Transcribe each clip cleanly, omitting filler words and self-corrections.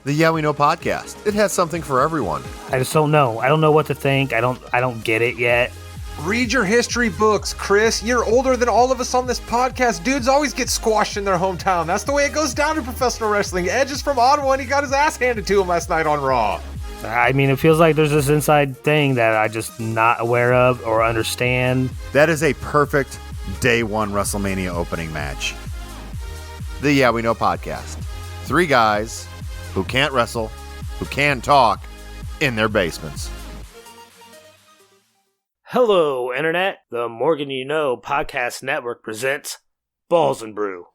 The Yeah We Know podcast. It has something for everyone. I just don't know. I don't know what to think. I don't get it yet. Read your history books, Chris. You're older than all of us on this podcast. Dudes always get squashed in their hometown. That's the way it goes down in professional wrestling. Edge is from Ottawa, and he got his ass handed to him last night on Raw. I mean, it feels like there's this inside thing that I just not aware of or understand. That is a perfect day one WrestleMania opening match. The Yeah We Know podcast. 3 guys who can't wrestle, who can talk, in their basements. Hello, Internet. The Morgan You Know Podcast Network presents Balls and Brew.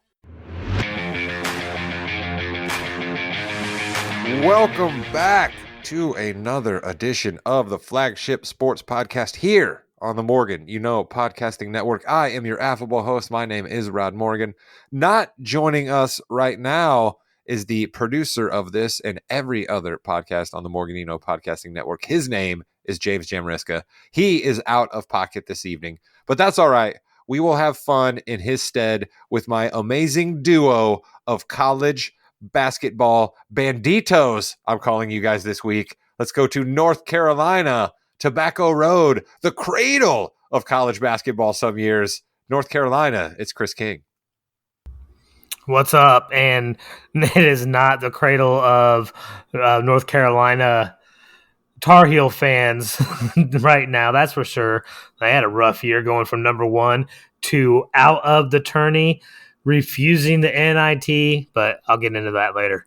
Welcome back to another edition of the flagship sports podcast here on the Morgan You Know Podcasting Network. I am your affable host. My name is Rod Morgan. Not joining us right now is the producer of this and every other podcast on the Morgan You Know Podcasting Network. His name is James Jamriska. He is out of pocket this evening, but that's all right. We will have fun in his stead with my amazing duo of college basketball banditos, I'm calling you guys this week. Let's go to North Carolina, Tobacco Road, the cradle of college basketball some years. North Carolina, it's Chris King. What's up? And it is not the cradle of North Carolina Tar Heel fans right now, that's for sure. I had a rough year going from number 1 to out of the tourney, refusing the NIT, but I'll get into that later.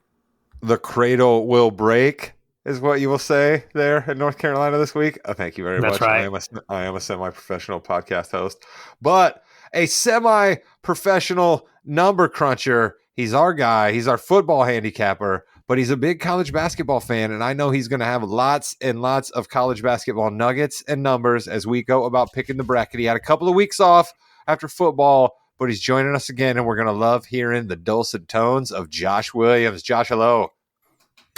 The cradle will break is what you will say there in North Carolina this week. Oh, thank you very much. Right. I am a semi-professional podcast host, but a semi-professional number cruncher. He's our guy. He's our football handicapper, but he's a big college basketball fan, and I know he's going to have lots and lots of college basketball nuggets and numbers as we go about picking the bracket. He had a couple of weeks off after football, but he's joining us again, and we're going to love hearing the dulcet tones of Josh Williams. Josh, hello.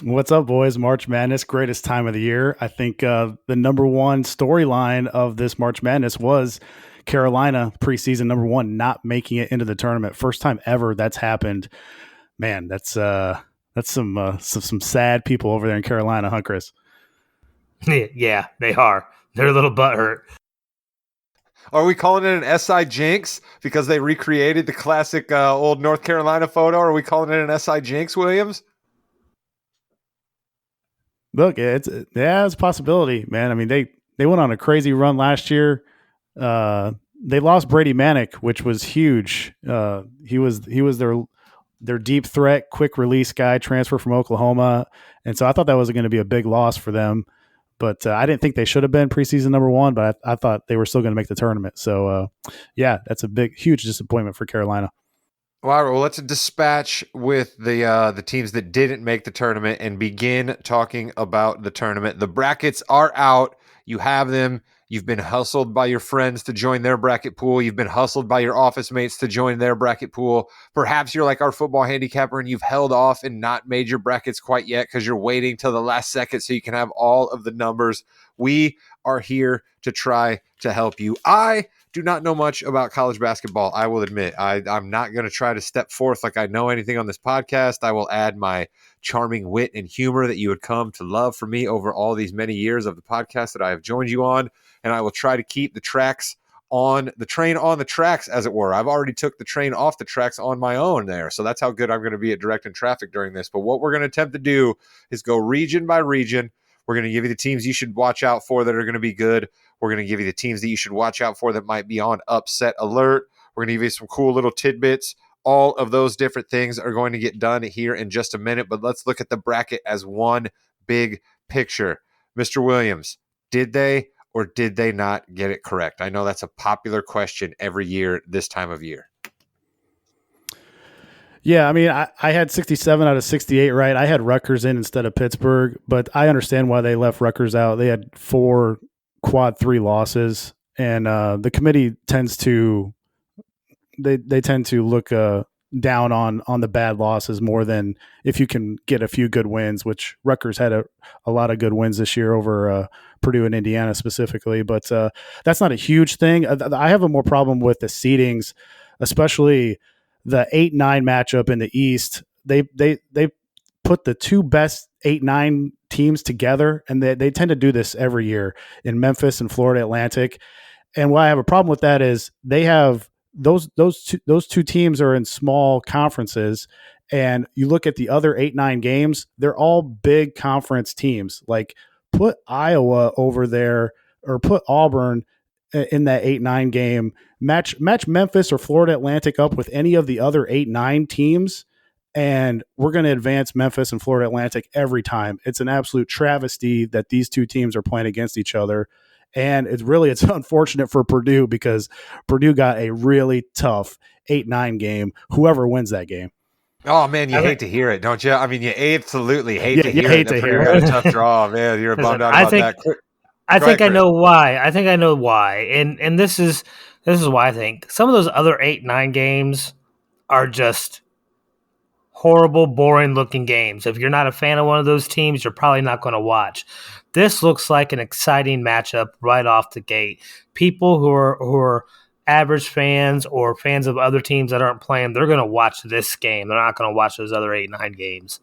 What's up, boys? March Madness, greatest time of the year. I think the number one storyline of this March Madness was Carolina preseason number 1 not making it into the tournament. First time ever that's happened. Man, that's some sad people over there in Carolina, huh, Chris? Yeah, they are. They're a little butthurt. Are we calling it an SI jinx because they recreated the classic old North Carolina photo? Are we calling it an SI jinx, Williams? Look, it's a possibility, man. I mean, they went on a crazy run last year. They lost Brady Manick, which was huge. He was their deep threat, quick release guy, transfer from Oklahoma, and so I thought that was going to be a big loss for them. But I didn't think they should have been preseason number 1, but I thought they were still going to make the tournament. So, yeah, that's a huge disappointment for Carolina. All right, well, let's dispatch with the teams that didn't make the tournament and begin talking about the tournament. The brackets are out. You have them. You've been hustled by your friends to join their bracket pool. You've been hustled by your office mates to join their bracket pool. Perhaps you're like our football handicapper and you've held off and not made your brackets quite yet because you're waiting till the last second so you can have all of the numbers. We are here to try to help you. I do not know much about college basketball, I will admit. I'm not going to try to step forth like I know anything on this podcast. I will add my charming wit and humor that you would come to love from me over all these many years of the podcast that I have joined you on. And I will try to keep the train on the tracks, as it were. I've already took the train off the tracks on my own there. So that's how good I'm going to be at directing traffic during this. But what we're going to attempt to do is go region by region. We're going to give you the teams you should watch out for that are going to be good. We're going to give you the teams that you should watch out for that might be on upset alert. We're going to give you some cool little tidbits. All of those different things are going to get done here in just a minute. But let's look at the bracket as one big picture. Mr. Williams, did they or did they not get it correct? I know that's a popular question every year this time of year. Yeah, I mean, I had 67 out of 68 right. I had Rutgers in instead of Pittsburgh, but I understand why they left Rutgers out. They had 4 quad 3 losses, and the committee tends to they tend to look down on the bad losses more than if you can get a few good wins, which Rutgers had a lot of good wins this year over Purdue and Indiana specifically. But that's not a huge thing. I have a more problem with the seedings, especially the 8-9 matchup in the East. They put the two best 8-9 teams together, and they tend to do this every year in Memphis and Florida Atlantic. And why I have a problem with that is they have those two teams are in small conferences, and you look at the other 8-9 games, they're all big conference teams. Like put Iowa over there or put Auburn in that 8-9 game. Match Memphis or Florida Atlantic up with any of the other 8-9 teams, and we're going to advance Memphis and Florida Atlantic every time. It's an absolute travesty that these two teams are playing against each other. And it's unfortunate for Purdue because Purdue got a really tough 8-9 game, whoever wins that game. Oh, man, you hate to hear it, don't you? I mean, you absolutely hate to hear you hate it. To hear Purdue it. got a tough draw, man. You're bummed out about that. I think I know why. And this is why I think some of those other 8-9 games are just horrible, boring looking games. If you're not a fan of one of those teams, you're probably not going to watch. This looks like an exciting matchup right off the gate. People who are average fans or fans of other teams that aren't playing, they're going to watch this game. They're not going to watch those other 8-9 games.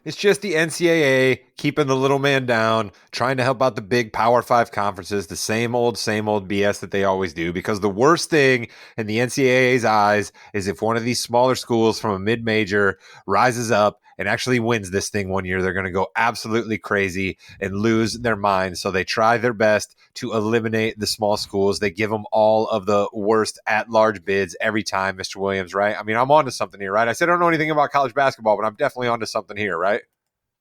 It's just the NCAA keeping the little man down, trying to help out the big Power 5 conferences, the same old BS that they always do. Because the worst thing in the NCAA's eyes is if one of these smaller schools from a mid-major rises up and actually wins this thing one year, they're going to go absolutely crazy and lose their minds. So they try their best to eliminate the small schools. They give them all of the worst at-large bids every time, Mr. Williams, right? I mean, I'm on to something here, right? I said I don't know anything about college basketball, but I'm definitely on to something here, right?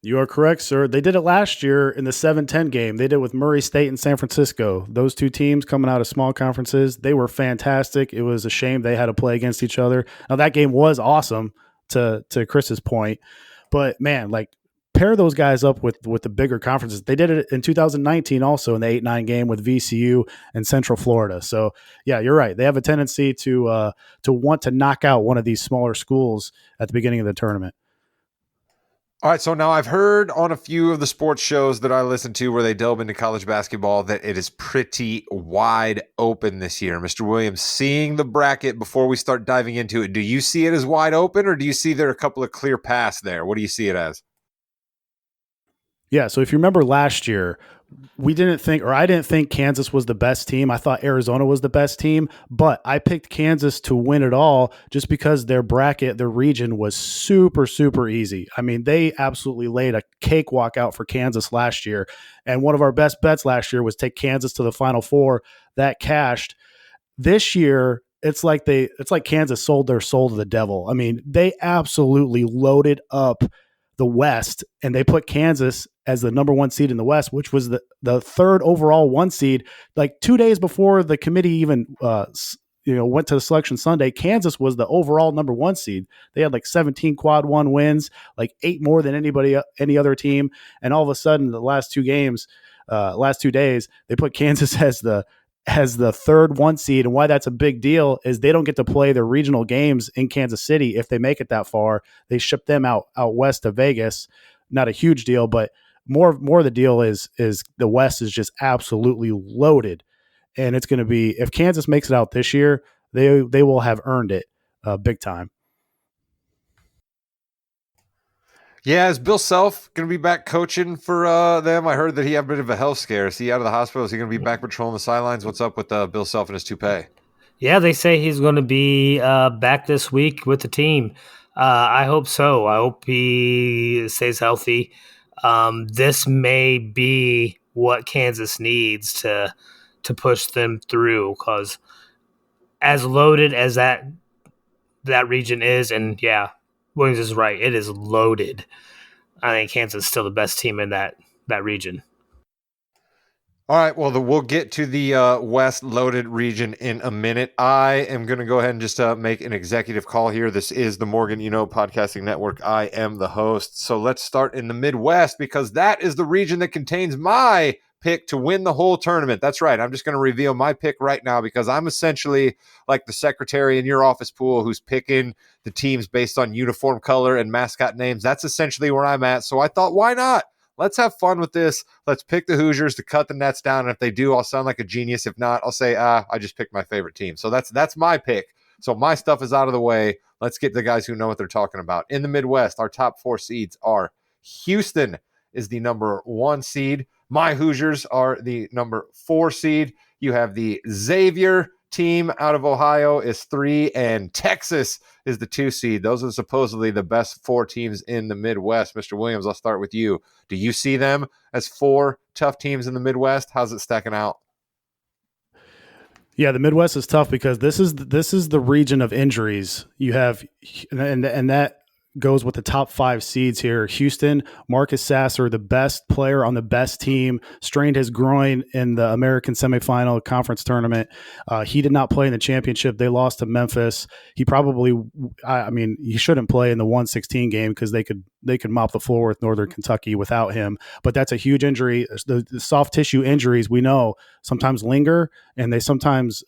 You are correct, sir. They did it last year in the 7-10 game. They did it with Murray State and San Francisco. Those two teams coming out of small conferences, they were fantastic. It was a shame they had to play against each other. Now, that game was awesome, to Chris's point. But, man, like, pair those guys up with the bigger conferences. They did it in 2019 also in the 8-9 game with VCU and Central Florida. So, yeah, you're right. They have a tendency to want to knock out one of these smaller schools at the beginning of the tournament. All right, so now I've heard on a few of the sports shows that I listen to where they delve into college basketball that it is pretty wide open this year. Mr. Williams, seeing the bracket before we start diving into it, do you see it as wide open or do you see there are a couple of clear paths there? What do you see it as? Yeah, so if you remember last year, I didn't think Kansas was the best team. I thought Arizona was the best team, but I picked Kansas to win it all just because their bracket, their region was super, super easy. I mean, they absolutely laid a cakewalk out for Kansas last year. And one of our best bets last year was take Kansas to the Final Four. That cashed. This year, it's like Kansas sold their soul to the devil. I mean, they absolutely loaded up the West, and they put Kansas as the number one seed in the West, which was the third overall one seed. Like 2 days before the committee even went to the selection Sunday, Kansas was the overall number one seed. They had like 17 quad one wins, like 8 more than any other team. And all of a sudden, the last 2 days, they put Kansas as the third one seed. And why that's a big deal is they don't get to play their regional games in Kansas City if they make it that far. They ship them out west to Vegas. Not a huge deal, but more the deal is the West is just absolutely loaded. And it's going to be, if Kansas makes it out this year, they will have earned it big time. Yeah, is Bill Self going to be back coaching for them? I heard that he had a bit of a health scare. Is he out of the hospital? Is he going to be back patrolling the sidelines? What's up with Bill Self and his toupee? Yeah, they say he's going to be back this week with the team. I hope so. I hope he stays healthy. This may be what Kansas needs to push them through, because as loaded as that region is, and yeah, Williams is right, it is loaded. I think Kansas is still the best team in that region. All right, well, we'll get to the West loaded region in a minute. I am going to go ahead and just make an executive call here. This is the Morgan Podcasting Network. I am the host. So let's start in the Midwest, because that is the region that contains my pick to win the whole tournament. That's right. I'm just going to reveal my pick right now, because I'm essentially like the secretary in your office pool who's picking the teams based on uniform color and mascot names. That's essentially where I'm at. So I thought, why not? Let's have fun with this. Let's pick the Hoosiers to cut the nets down. And if they do, I'll sound like a genius. If not, I'll say, I just picked my favorite team. So that's my pick. So my stuff is out of the way. Let's get the guys who know what they're talking about. In the Midwest, our top 4 seeds are Houston is the number 1 seed. My Hoosiers are the number 4 seed. You have the Xavier team out of Ohio is 3, and Texas is the 2 seed. Those are supposedly the best 4 teams in the Midwest. Mr. Williams, I'll start with you. Do you see them as 4 tough teams in the Midwest? How's it stacking out? Yeah, the Midwest is tough because this is the region of injuries. You have, and that goes with the top 5 seeds here. Houston, Marcus Sasser, the best player on the best team, strained his groin in the American semifinal conference tournament. He did not play in the championship. They lost to Memphis. He probably, he shouldn't play in the 116 game because they could mop the floor with Northern Kentucky without him. But that's a huge injury. The soft tissue injuries we know sometimes linger, and they sometimes,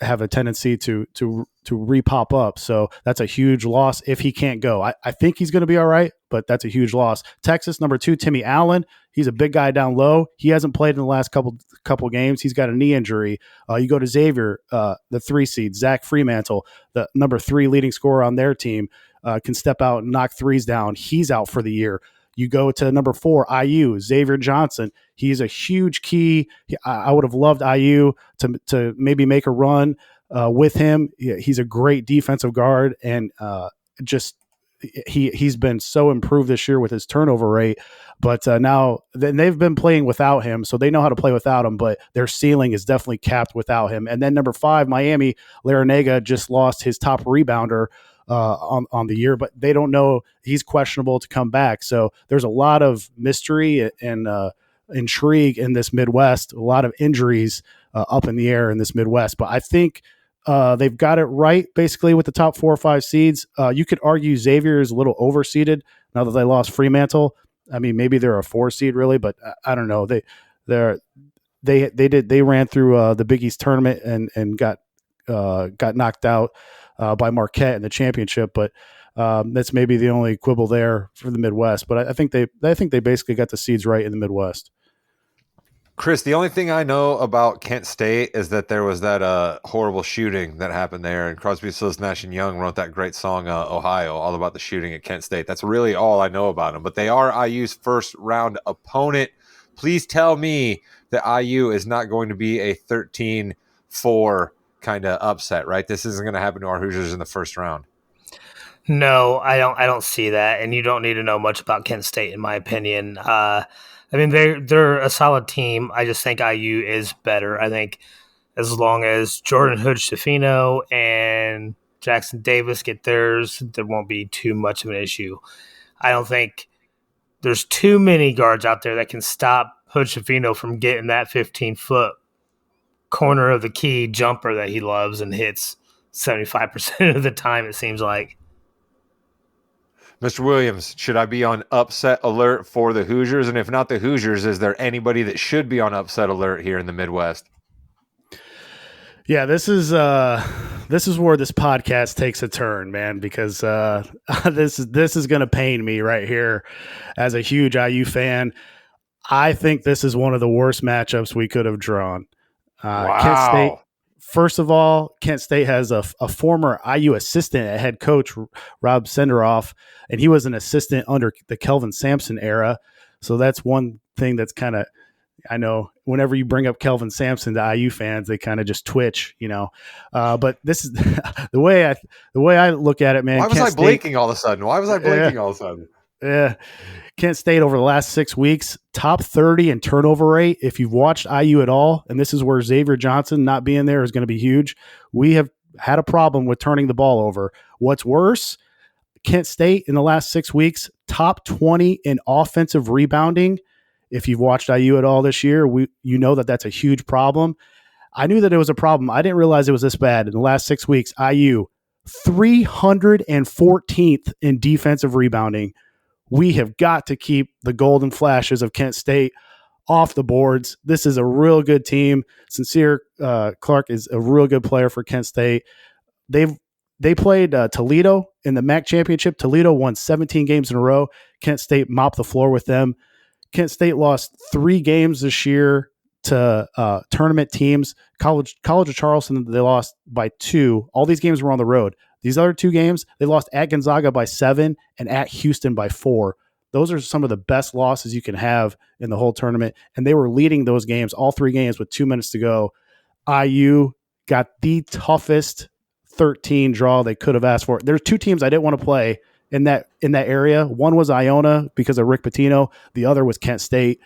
have a tendency to re-pop up. So that's a huge loss if he can't go. I think he's going to be all right, but that's a huge loss. Texas, number 2, Timmy Allen. He's a big guy down low. He hasn't played in the last couple games. He's got a knee injury. You go to Xavier, the 3 seed, Zach Fremantle, the number 3 leading scorer on their team, can step out and knock threes down. He's out for the year. You go to number 4, IU, Xavier Johnson. He's a huge key. I would have loved IU to maybe make a run with him. He's a great defensive guard, and he's been so improved this year with his turnover rate. But now they've been playing without him, so they know how to play without him, but their ceiling is definitely capped without him. And then number 5, Miami, Larinaga just lost his top rebounder on the year, but they don't know, he's questionable to come back. So there's a lot of mystery and intrigue in this Midwest, a lot of injuries up in the air in this Midwest. But I think they've got it right basically with the top 4 or 5 seeds. You could argue Xavier is a little overseeded now that they lost Fremantle. I mean, maybe they're a 4 seed really, but I don't know. They ran through the Big East tournament and got knocked out by Marquette in the championship, but that's maybe the only quibble there for the Midwest. But I think they basically got the seeds right in the Midwest. Chris, the only thing I know about Kent State is that there was that horrible shooting that happened there, and Crosby, Stills, Nash and Young wrote that great song Ohio, all about the shooting at Kent State. That's really all I know about them, but they are IU's first round opponent. Please tell me that IU is not going to be a 13-4 kind of upset, right? This isn't going to happen to our Hoosiers in the first round. No, I don't see that, and you don't need to know much about Kent State, in my opinion. I mean, they're a solid team. I just think IU is better. I think as long as Jordan Hood-Schifino and Jackson Davis get theirs, there won't be too much of an issue. I don't think there's too many guards out there that can stop Hood-Schifino from getting that 15-foot corner of the key jumper that he loves and hits 75% of the time, it seems like. Mr. Williams, should I be on upset alert for the Hoosiers? And if not the Hoosiers, is there anybody that should be on upset alert here in the Midwest? Yeah, this is where this podcast takes a turn, man, because this is going to pain me right here as a huge IU fan. I think this is one of the worst matchups we could have drawn. Wow. Kent State, first of all, Kent State has a former IU assistant at head coach, Rob Senderoff, and he was an assistant under the Kelvin Sampson era. So that's one thing that's kind of, I know whenever you bring up Kelvin Sampson to IU fans, they kind of just twitch, But this is the way I look at it, man. Why was I blinking all of a sudden? All of a sudden? Yeah. Kent State over the last 6 weeks, top 30 in turnover rate. If you've watched IU at all, and this is where Xavier Johnson not being there is going to be huge, we have had a problem with turning the ball over. What's worse, Kent State in the last 6 weeks, top 20 in offensive rebounding. If you've watched IU at all this year, you know that that's a huge problem. I knew that it was a problem. I didn't realize it was this bad. In the last 6 weeks, IU 314th in defensive rebounding. We have got to keep the golden flashes of Kent State off the boards. This is a real good team. Sincere Clark is a real good player for Kent State. They played Toledo in the MAC championship. Toledo won 17 games in a row. Kent State mopped the floor with them. Kent State lost 3 games this year to tournament teams. College of Charleston, they lost by 2. All these games were on the road. These other 2 games, they lost at Gonzaga by 7 and at Houston by 4. Those are some of the best losses you can have in the whole tournament. And they were leading those games, all 3 games, with 2 minutes to go. IU got the toughest 13 draw they could have asked for. There's 2 teams I didn't want to play in that area. One was Iona because of Rick Pitino. The other was Kent State.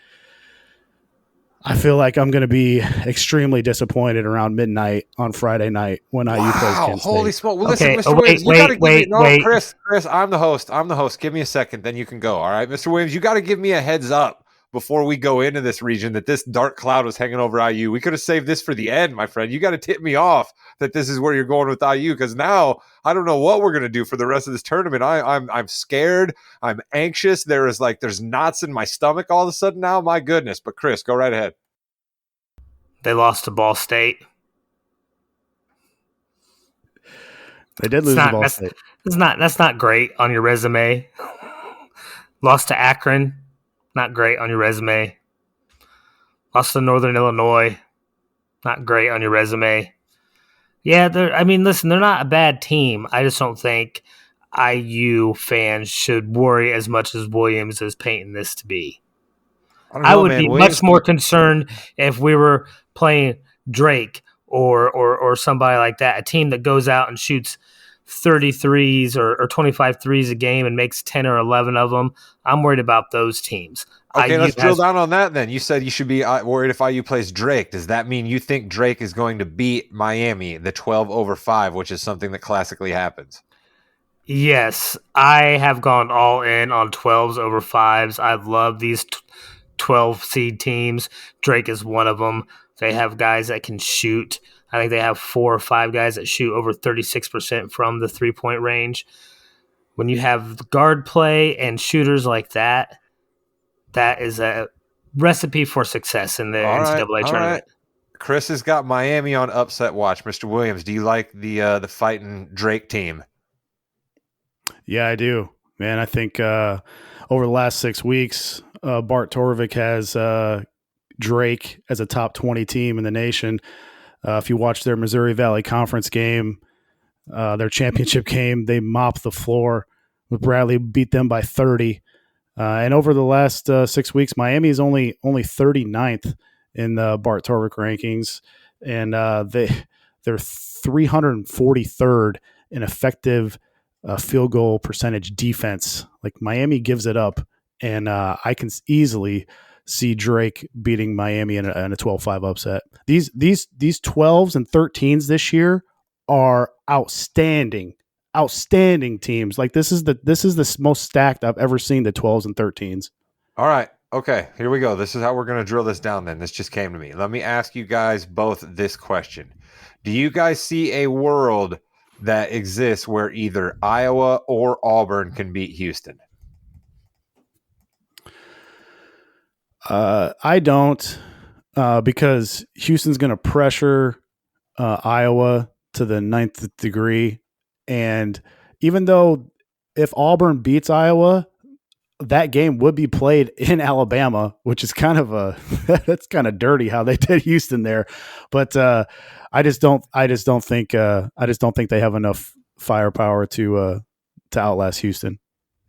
I feel like I'm going to be extremely disappointed around midnight on Friday night when IU plays Kent State. Holy smoke. Well, Okay, listen, Mr. Williams, you got to give me... No, wait. Chris, I'm the host. Give me a second, then you can go, all right? Mr. Williams, you got to give me a heads up before we go into this region that this dark cloud was hanging over IU. We could have saved this for the end, my friend. You got to tip me off that this is where you're going with IU, because now I don't know what we're going to do for the rest of this tournament. I'm scared. I'm anxious. There's knots in my stomach all of a sudden now. My goodness. But Chris, go right ahead. They lost to Ball State. They did lose to Ball State. That's not great on your resume. Lost to Akron. Not great on your resume. Lost to Northern Illinois. Not great on your resume. Yeah, listen, they're not a bad team. I just don't think IU fans should worry as much as Williams is painting this to be. I would be much more concerned if we were playing Drake or somebody like that, a team that goes out and shoots 30 threes or 25 threes a game and makes 10 or 11 of them. I'm worried about those teams. Okay, let's drill down on that then. You said you should be worried if IU plays Drake. Does that mean you think Drake is going to beat Miami, the 12/5, which is something that classically happens? Yes, I have gone all in on 12s over 5s. I love these 12 seed teams. Drake is one of them. They have guys that can shoot. I think they have 4 or 5 guys that shoot over 36% from the 3-point range. When you have guard play and shooters like that, that is a recipe for success in the NCAA tournament. Right. Chris has got Miami on upset watch. Mr. Williams, do you like the fighting Drake team? Yeah, I do. Man, I think over the last 6 weeks, Bart Torvik has Drake as a top 20 team in the nation. If you watch their Missouri Valley Conference game, their championship game, they mopped the floor with Bradley, beat them by 30. And over the last 6 weeks, Miami is only 39th in the Bart Torvik rankings, and they're 343rd in effective field goal percentage defense. Like, Miami gives it up, and I can easily see Drake beating Miami in a 12-5 upset. These 12s and 13s this year are outstanding teams. Like, this is the most stacked I've ever seen, the 12s and 13s. All right. Okay, here we go. This is how we're going to drill this down then. This just came to me. Let me ask you guys both this question. Do you guys see a world that exists where either Iowa or Auburn can beat Houston? I don't, because Houston's going to pressure Iowa to the 9th degree. And even though if Auburn beats Iowa, that game would be played in Alabama, which is kind of that's kind of dirty how they did Houston there. But I just don't think they have enough firepower to outlast Houston.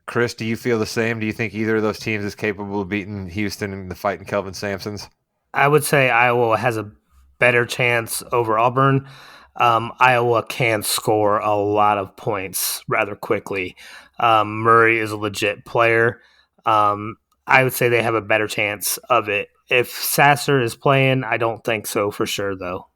Chris, do you feel the same? Do you think either of those teams is capable of beating Houston in the fight in Kelvin Sampson's? I would say Iowa has a better chance over Auburn. Iowa can score a lot of points rather quickly. Murray is a legit player. I would say they have a better chance of it. If Sasser is playing, I don't think so for sure, though.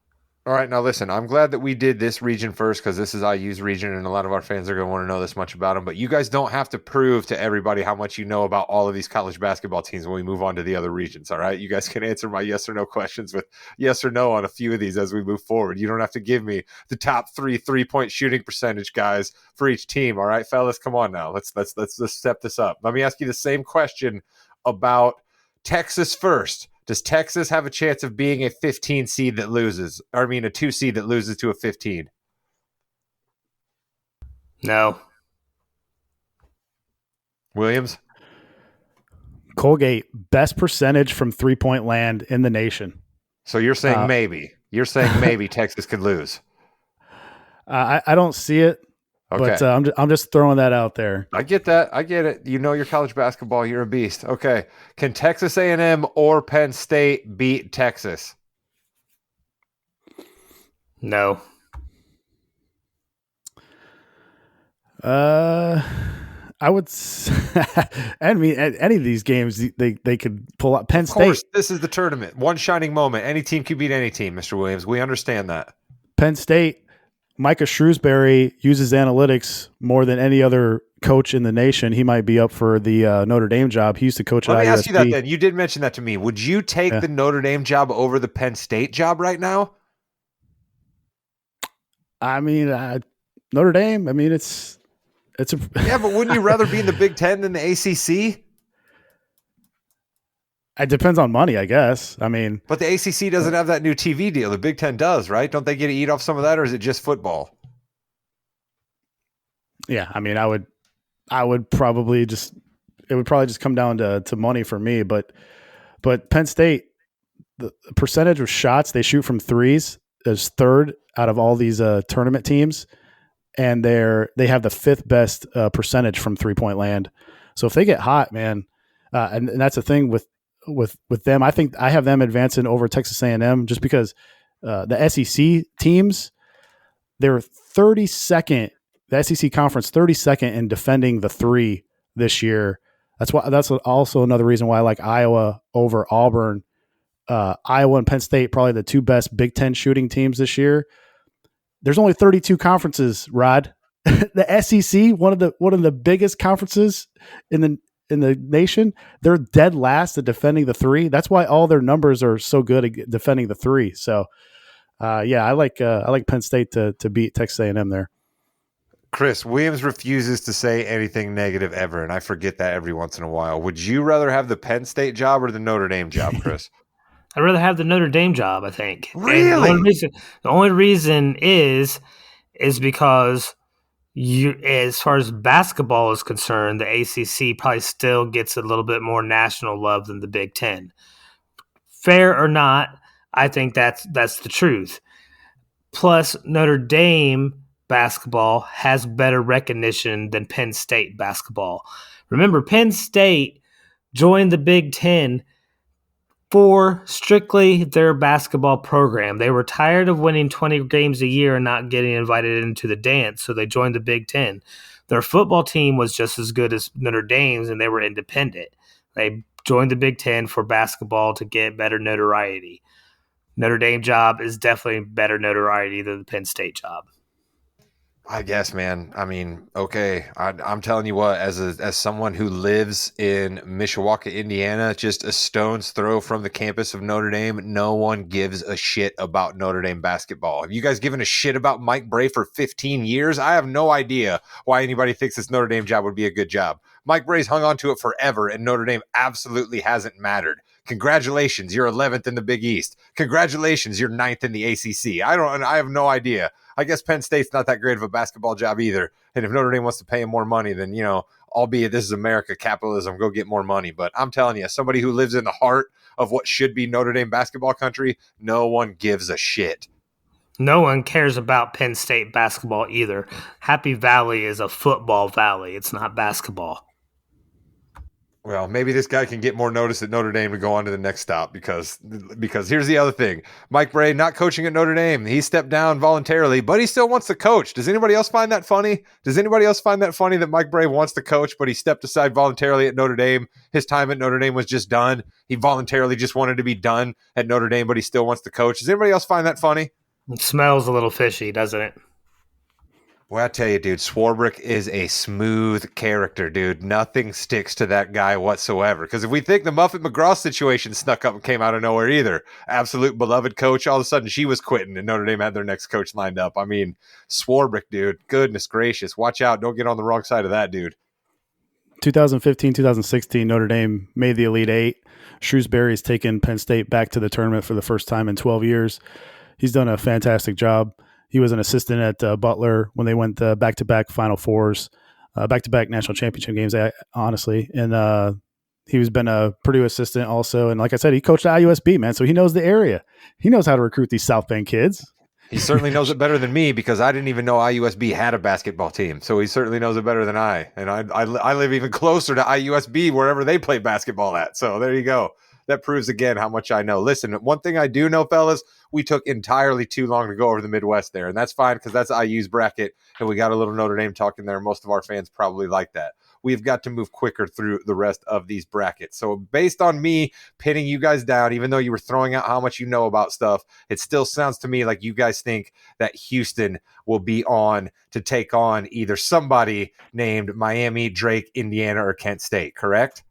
All right, now listen, I'm glad that we did this region first because this is IU's region and a lot of our fans are going to want to know this much about them. But you guys don't have to prove to everybody how much you know about all of these college basketball teams when we move on to the other regions, all right? You guys can answer my yes or no questions with yes or no on a few of these as we move forward. You don't have to give me the top 3-point shooting percentage guys for each team, all right, fellas? Come on now. Let's step this up. Let me ask you the same question about Texas first. Does Texas have a chance of being a 15 seed that loses? Or, I mean, a 2 seed that loses to a 15? No. Williams? Colgate, best percentage from 3-point land in the nation. So you're saying maybe. You're saying maybe Texas could lose. I don't see it. Okay. But I'm just throwing that out there. I get that. I get it. You know your college basketball. You're a beast. Okay. Can Texas A&M or Penn State beat Texas? No. I would. I mean, any of these games they could pull out. Penn Of course, State. this is the tournament. One shining moment. Any team can beat any team, Mr. Williams. We understand that. Penn State. Micah Shrewsbury uses analytics more than any other coach in the nation. He might be up for the Notre Dame job. He used to coach at Let me IUSB. ask you that then. You did mention that to me. Would you take the Notre Dame job over the Penn State job right now? I mean, Notre Dame. I mean, it's a Yeah, but wouldn't you rather be in the Big Ten than the ACC? It depends on money, I guess. I mean, but the ACC doesn't have that new TV deal. The Big Ten does, right? Don't they get to eat off some of that, or is it just football? Yeah, I mean, I would probably just it would probably just come down to money for me. But Penn State, the percentage of shots they shoot from threes is third out of all these tournament teams, and they have the fifth best percentage from 3-point land. So if they get hot, man, and that's the thing with them. I think I have them advancing over Texas A&M just because the SEC teams, they're 32nd, the SEC conference 32nd in defending the three this year. That's also another reason why I like Iowa over Auburn. Iowa and Penn State, probably the two best Big Ten shooting teams this year. There's only 32 conferences, Rod. The SEC, one of the biggest conferences in the nation, they're dead last at defending the three. That's why all their numbers are so good at defending the three. So, I like Penn State to beat Texas A&M there. Chris, Williams refuses to say anything negative ever, and I forget that every once in a while. Would you rather have the Penn State job or the Notre Dame job, Chris? I'd rather have the Notre Dame job, I think. Really? And the only reason is because as far as basketball is concerned, the ACC probably still gets a little bit more national love than the Big Ten. Fair or not, I think that's the truth. Plus, Notre Dame basketball has better recognition than Penn State basketball. Remember, Penn State joined the Big Ten for strictly their basketball program. They were tired of winning 20 games a year and not getting invited into the dance, so they joined the Big Ten. Their football team was just as good as Notre Dame's, and they were independent. They joined the Big Ten for basketball to get better notoriety. Notre Dame job is definitely better notoriety than the Penn State job. I guess, man. I mean, okay. I'm telling you what, as someone who lives in Mishawaka, Indiana, just a stone's throw from the campus of Notre Dame, no one gives a shit about Notre Dame basketball. Have you guys given a shit about Mike Brey for 15 years? I have no idea why anybody thinks this Notre Dame job would be a good job. Mike Brey's hung on to it forever, and Notre Dame absolutely hasn't mattered. Congratulations, you're 11th in the Big East. Congratulations, you're 9th in the ACC. I have no idea. I guess Penn State's not that great of a basketball job either. And if Notre Dame wants to pay him more money, then, albeit this is America, capitalism, go get more money. But I'm telling you, somebody who lives in the heart of what should be Notre Dame basketball country, no one gives a shit. No one cares about Penn State basketball either. Happy Valley is a football valley. It's not basketball. Well, maybe this guy can get more notice at Notre Dame to go on to the next stop because here's the other thing. Mike Brey not coaching at Notre Dame. He stepped down voluntarily, but he still wants to coach. Does anybody else find that funny? Does anybody else find that funny that Mike Brey wants to coach, but he stepped aside voluntarily at Notre Dame? His time at Notre Dame was just done. He voluntarily just wanted to be done at Notre Dame, but he still wants to coach. Does anybody else find that funny? It smells a little fishy, doesn't it? Well, I tell you, dude, Swarbrick is a smooth character, dude. Nothing sticks to that guy whatsoever. Because if we think the Muffet McGraw situation snuck up and came out of nowhere either, absolute beloved coach, all of a sudden she was quitting and Notre Dame had their next coach lined up. I mean, Swarbrick, dude, goodness gracious. Watch out. Don't get on the wrong side of that, dude. 2015, 2016, Notre Dame made the Elite Eight. Shrewsbury's taken Penn State back to the tournament for the first time in 12 years. He's done a fantastic job. He was an assistant at Butler when they went back-to-back Final Fours, back-to-back national championship games, honestly. And he's been a Purdue assistant also. And like I said, he coached at IUSB, man, so he knows the area. He knows how to recruit these South Bend kids. He certainly knows it better than me because I didn't even know IUSB had a basketball team. So he certainly knows it better than I. And I live even closer to IUSB wherever they play basketball at. So there you go. That proves again how much I know. Listen, one thing I do know, fellas, we took entirely too long to go over the Midwest there. And that's fine because that's IU's bracket. And we got a little Notre Dame talking there. Most of our fans probably like that. We've got to move quicker through the rest of these brackets. So based on me pinning you guys down, even though you were throwing out how much you know about stuff, it still sounds to me like you guys think that Houston will be on to take on either somebody named Miami, Drake, Indiana, or Kent State, correct?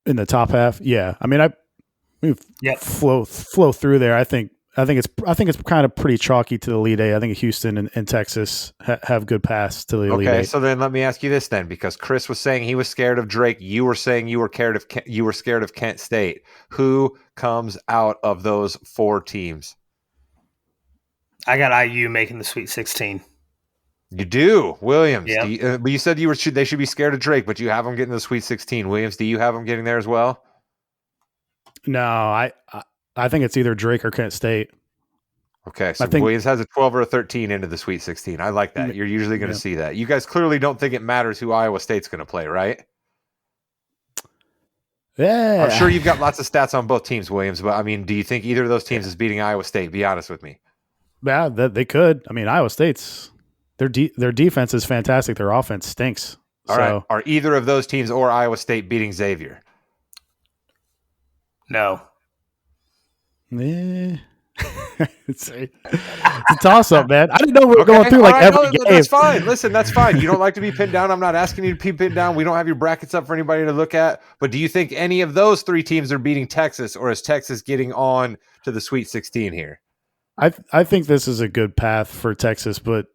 In the top half. Yeah. I mean, flow through there. I think it's kind of pretty chalky to the Elite Eight. I think Houston and Texas have good paths to the Elite Eight. Okay, so then let me ask you this then, because Chris was saying he was scared of Drake. You were saying you were scared of Kent State. Who comes out of those four teams? I got IU making the Sweet 16. You do, Williams. Yep. But you said they should be scared of Drake, but you have them getting the Sweet 16. Williams, do you have them getting there as well? No, I think it's either Drake or Kent State. Okay, so Williams has a 12 or a 13 into the Sweet 16. I like that. You're usually going to see that. You guys clearly don't think it matters who Iowa State's going to play, right? Yeah. I'm sure you've got lots of stats on both teams, Williams, but I mean, do you think either of those teams is beating Iowa State? Be honest with me. Yeah, they could. I mean, Iowa State's their defense is fantastic. Their offense stinks. All right. Are either of those teams or Iowa State beating Xavier? No. It's a toss-up, man. I didn't know we were going through every game. That's fine. Listen, that's fine. You don't like to be pinned down. I'm not asking you to be pinned down. We don't have your brackets up for anybody to look at. But do you think any of those three teams are beating Texas, or is Texas getting on to the Sweet 16 here? I think this is a good path for Texas, but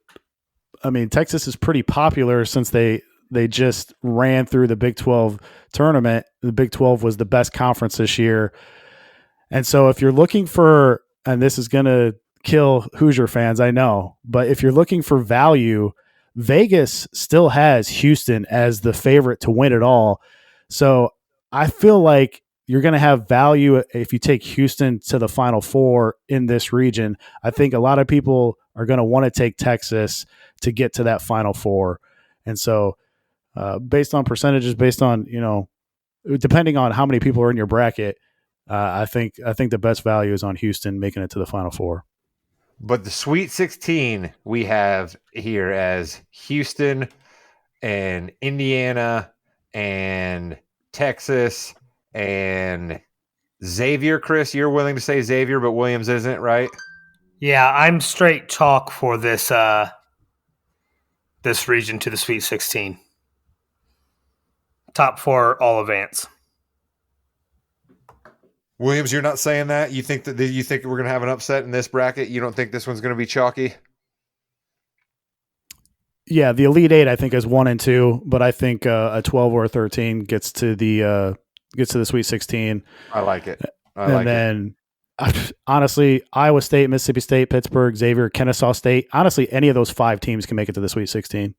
I mean, Texas is pretty popular since they just ran through the Big 12 tournament. The Big 12 was the best conference this year. And so if you're looking for, and this is going to kill Hoosier fans, I know, but if you're looking for value, Vegas still has Houston as the favorite to win it all. So I feel like you're going to have value if you take Houston to the Final Four in this region. I think a lot of people are going to want to take Texas to get to that Final Four. And so based on percentages, based on, depending on how many people are in your bracket, I think the best value is on Houston making it to the Final Four. But the Sweet 16 we have here as Houston and Indiana and Texas and Xavier. Chris, you're willing to say Xavier, but Williams isn't, right? Yeah, I'm straight chalk for this this region to the Sweet 16. Top four all advance. Williams, you're not saying that? You think we're going to have an upset in this bracket? You don't think this one's going to be chalky? Yeah, the Elite Eight I think is 1 and 2, but I think a 12 or a 13 gets to the Sweet 16. I like it. Honestly, Iowa State, Mississippi State, Pittsburgh, Xavier, Kennesaw State. Honestly, any of those 5 teams can make it to the Sweet 16.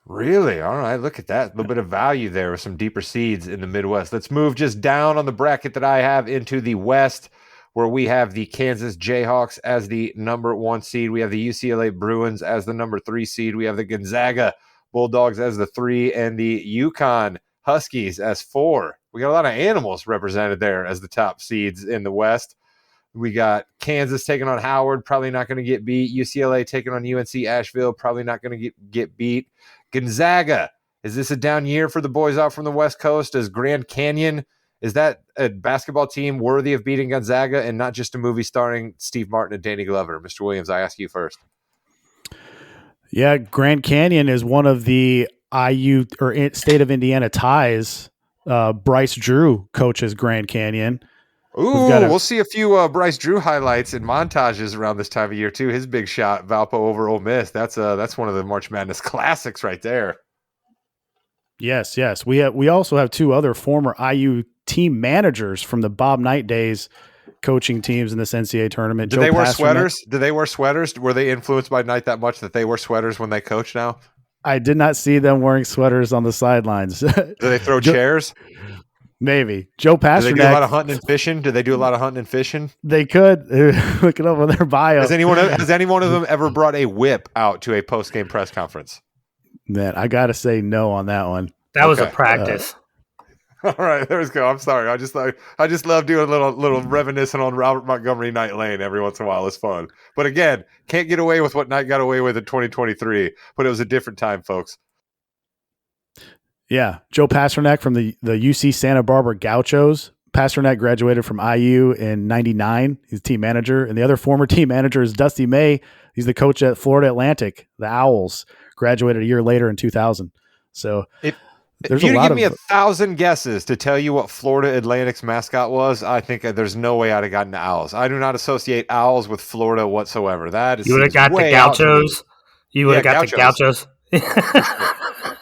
Really? All right. Look at that. A little bit of value there with some deeper seeds in the Midwest. Let's move just down on the bracket that I have into the West, where we have the Kansas Jayhawks as the number 1 seed. We have the UCLA Bruins as the number 3 seed. We have the Gonzaga Bulldogs as the 3 and the UConn Huskies as 4. We got a lot of animals represented there as the top seeds in the West. We got Kansas taking on Howard, probably not going to get beat. UCLA taking on UNC Asheville, probably not going to get beat. Gonzaga, is this a down year for the boys out from the West Coast? Is Grand Canyon, is that a basketball team worthy of beating Gonzaga and not just a movie starring Steve Martin and Danny Glover? Mr. Williams, I ask you first. Yeah, Grand Canyon is one of the IU or state of Indiana ties. Bryce Drew coaches Grand Canyon. Ooh, we'll see a few Bryce Drew highlights and montages around this time of year too. His big shot, Valpo over Ole Miss. That's one of the March Madness classics right there. Yes. We also have 2 other former IU team managers from the Bob Knight days coaching teams in this NCAA tournament. Did they wear sweaters? Did they wear sweaters? Were they influenced by Knight that much that they wear sweaters when they coach now? I did not see them wearing sweaters on the sidelines. Do they throw chairs? Maybe Joe Do they do a lot of Pasternak. hunting and fishing? Do they do a lot of hunting and fishing? They could look it up on their bio. Has any one of them ever brought a whip out to a post game press conference? Man, I gotta say no on that one. That was a Okay. practice. All right, there we go. I'm sorry. I just love doing a little reminiscing on Robert Montgomery Night Lane every once in a while. It's fun. But again, can't get away with what Knight got away with in 2023. But it was a different time, folks. Yeah, Joe Pasternak from the UC Santa Barbara Gauchos. Pasternak graduated from IU in '99. He's team manager, and the other former team manager is Dusty May. He's the coach at Florida Atlantic, the Owls. Graduated a year later in 2000. So If there's you a lot give of me 1,000 guesses to tell you what Florida Atlantic's mascot was, I think there's no way I'd have gotten the Owls. I do not associate Owls with Florida whatsoever. That is You would have got the Gauchos. You would have got the Gauchos.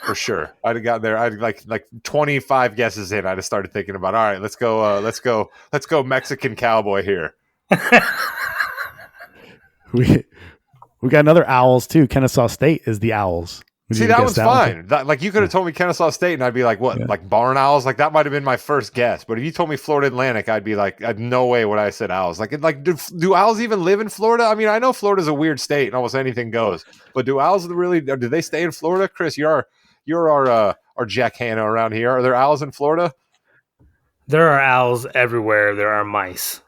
For sure. I'd have gotten there. I'd like 25 guesses in. I'd have started thinking about, all right, let's go Mexican cowboy here. We got another Owls too. Kennesaw State is the Owls. See, that one's fine. Like you could have told me Kennesaw State, and I'd be like, "What? Yeah. Like barn owls?" Like that might have been my first guess. But if you told me Florida Atlantic, I'd be like, "I'd no way would I have said owls." Like do owls even live in Florida? I mean, I know Florida's a weird state, and almost anything goes. But do owls really? Do they stay in Florida? Chris, you're our Jack Hanna around here. Are there owls in Florida? There are owls everywhere. There are mice.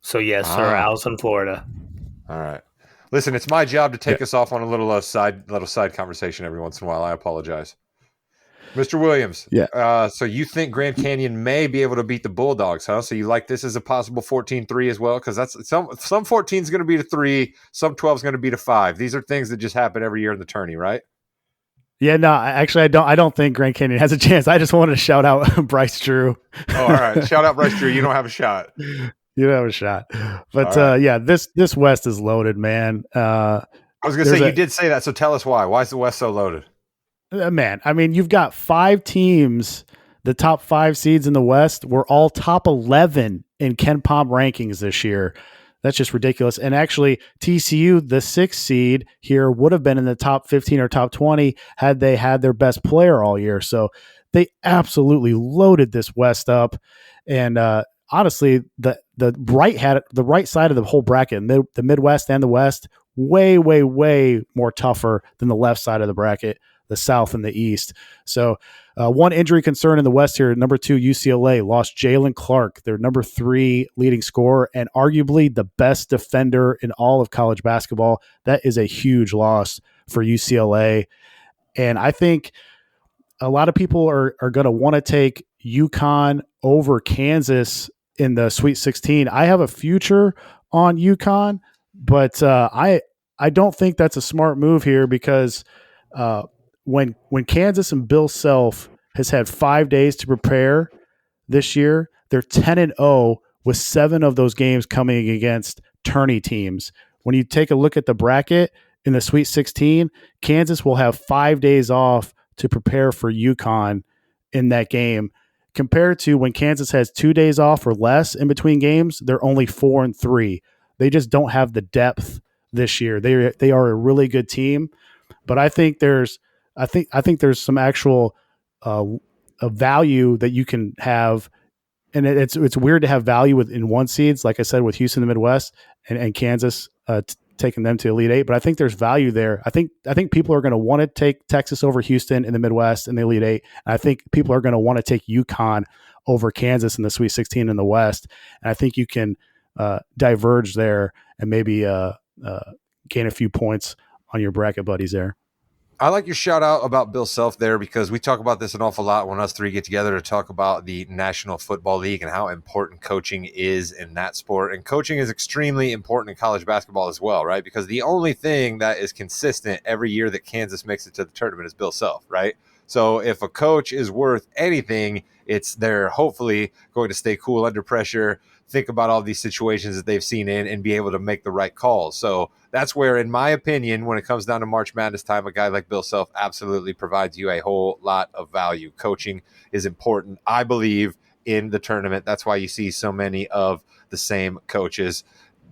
So yes, there are owls in Florida. All right. Listen, it's my job to take us off on a little side conversation every once in a while. I apologize. Mr. Williams, so you think Grand Canyon may be able to beat the Bulldogs, huh? So you like this as a possible 14-3 as well? Because that's some 14 is going to be to 3, some 12 is going to be to 5. These are things that just happen every year in the tourney, right? Yeah, no, actually, I don't think Grand Canyon has a chance. I just wanted to shout out Bryce Drew. Oh, all right. Shout out Bryce Drew. You don't have a shot. You don't have a shot. But right. This West is loaded, man. I was going to say, you did say that, so tell us why. Why is the West so loaded? Man, I mean, you've got 5 teams. The top 5 seeds in the West were all top 11 in Ken Pom rankings this year. That's just ridiculous. And actually, TCU, the 6th seed here, would have been in the top 15 or top 20 had they had their best player all year. So they absolutely loaded this West up. And honestly, the right side of the whole bracket, the Midwest and the West, way, way, way more tougher than the left side of the bracket, the South and the East. So one injury concern in the West here, number 2, UCLA lost Jalen Clark, their number 3 leading scorer and arguably the best defender in all of college basketball. That is a huge loss for UCLA. And I think a lot of people are going to want to take UConn over Kansas in the Sweet 16. I have a future on UConn, but I don't think that's a smart move here because when Kansas and Bill Self has had 5 days to prepare this year, they're 10-0 with 7 of those games coming against tourney teams. When you take a look at the bracket in the Sweet 16, Kansas will have 5 days off to prepare for UConn in that game. Compared to when Kansas has 2 days off or less in between games, they're only 4-3. They just don't have the depth this year. They are a really good team, but I think there's some actual a value that you can have, and it's weird to have value in 1 seeds, like I said, with Houston in the Midwest and Kansas taking them to Elite 8. But I think there's value there. I think people are going to want to take Texas over Houston in the Midwest in the Elite 8. And I think people are going to want to take UConn over Kansas in the Sweet 16 in the West. And I think you can diverge there and maybe gain a few points on your bracket buddies there. I like your shout out about Bill Self there because we talk about this an awful lot when us 3 get together to talk about the National Football League and how important coaching is in that sport. And coaching is extremely important in college basketball as well, right? Because the only thing that is consistent every year that Kansas makes it to the tournament is Bill Self, right? So if a coach is worth anything, it's they're hopefully going to stay cool under pressure, think about all these situations that they've seen in, and be able to make the right calls. So that's where, in my opinion, when it comes down to March Madness time, a guy like Bill Self absolutely provides you a whole lot of value. Coaching is important, I believe, in the tournament. That's why you see so many of the same coaches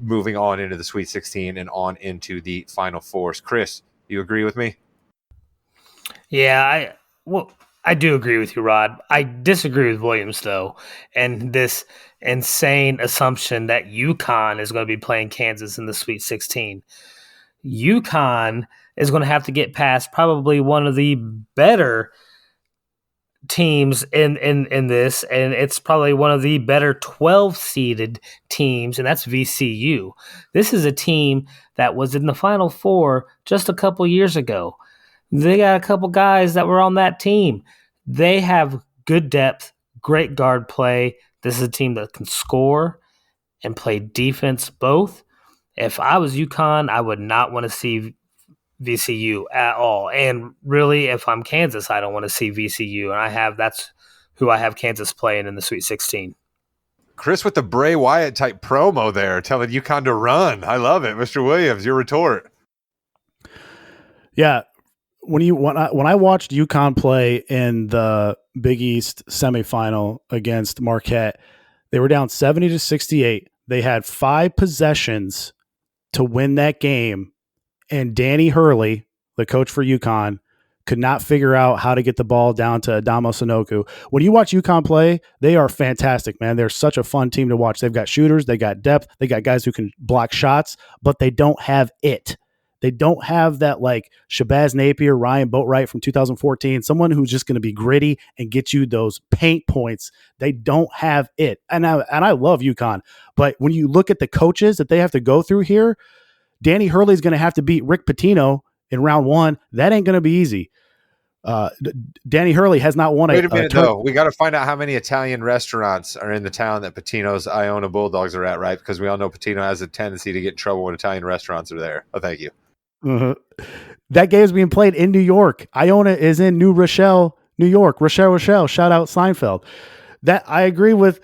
moving on into the Sweet 16 and on into the Final Fours. Chris, you agree with me? Yeah, I do agree with you, Rod. I disagree with Williams, though, and this insane assumption that UConn is going to be playing Kansas in the Sweet 16. UConn is going to have to get past probably one of the better teams in this, and it's probably one of the better 12-seeded teams, and that's VCU. This is a team that was in the Final Four just a couple years ago. They got a couple guys that were on that team. They have good depth, great guard play. This is a team that can score and play defense both. If I was UConn, I would not want to see VCU at all. And really, if I'm Kansas, I don't want to see VCU. And that's who I have Kansas playing in the Sweet 16. Chris with the Bray Wyatt type promo there, telling UConn to run. I love it. Mr. Williams, your retort. Yeah. When I watched UConn play in the Big East semifinal against Marquette, they were down 70-68. They had 5 possessions to win that game, and Danny Hurley, the coach for UConn, could not figure out how to get the ball down to Adamo Sanoku. When you watch UConn play, they are fantastic, man. They're such a fun team to watch. They've got shooters, they got depth, they got guys who can block shots, but they don't have it. They don't have that like Shabazz Napier, Ryan Boatwright from 2014, someone who's just going to be gritty and get you those paint points. They don't have it. And I love UConn, but when you look at the coaches that they have to go through here, Danny Hurley's going to have to beat Rick Pitino in round 1. That ain't going to be easy. Danny Hurley has not won Wait a minute, though. We got to find out how many Italian restaurants are in the town that Pitino's Iona Bulldogs are at, right? Because we all know Pitino has a tendency to get in trouble when Italian restaurants are there. Oh, thank you. Mm-hmm. That game is being played in New York. Iona is in New Rochelle, New York. Rochelle. Shout out Seinfeld. That I agree with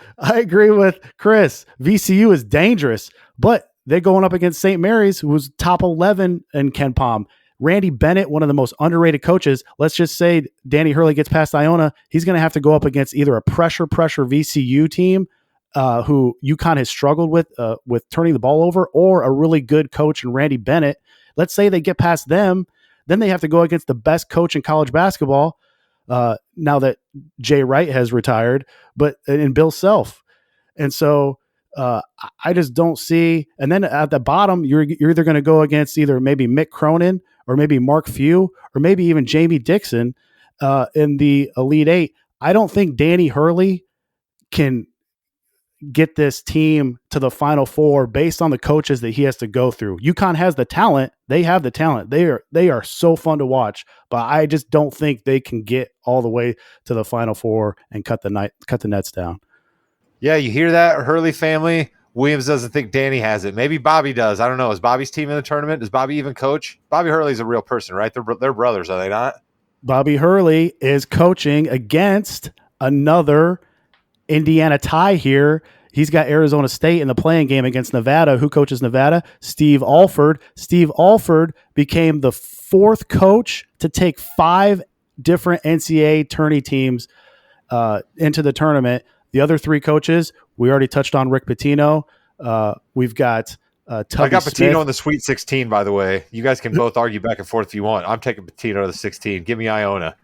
Chris. VCU is dangerous, but they're going up against St. Mary's, who was top 11 in Ken Pom. Randy Bennett, one of the most underrated coaches. Let's just say Danny Hurley gets past Iona. He's going to have to go up against either a pressure VCU team, who UConn has struggled with turning the ball over, or a really good coach in Randy Bennett. Let's say they get past them, then they have to go against the best coach in college basketball, now that Jay Wright has retired, but in Bill Self. And so I just don't see. And then at the bottom, you're either going to go against either maybe Mick Cronin or maybe Mark Few or maybe even Jamie Dixon in the Elite Eight. I don't think Danny Hurley can get this team to the Final Four based on the coaches that he has to go through. UConn has the talent. They have the talent. They are so fun to watch, but I just don't think they can get all the way to the Final Four and cut the nets down. Yeah, you hear that, Hurley family? Williams doesn't think Danny has it. Maybe Bobby does. I don't know. Is Bobby's team in the tournament? Does Bobby even coach? Bobby Hurley's a real person, right? They're brothers, are they not? Bobby Hurley is coaching against another Indiana tie here. He's got Arizona State in the playing game against Nevada. Who coaches Nevada? Steve Alford. Steve Alford became the 4th coach to take 5 different NCAA tourney teams into the tournament. The other 3 coaches, we already touched on Rick Pitino. We've got Tubby I got Smith. Pitino in the Sweet 16, by the way. You guys can both argue back and forth if you want. I'm taking Pitino to the 16. Give me Iona.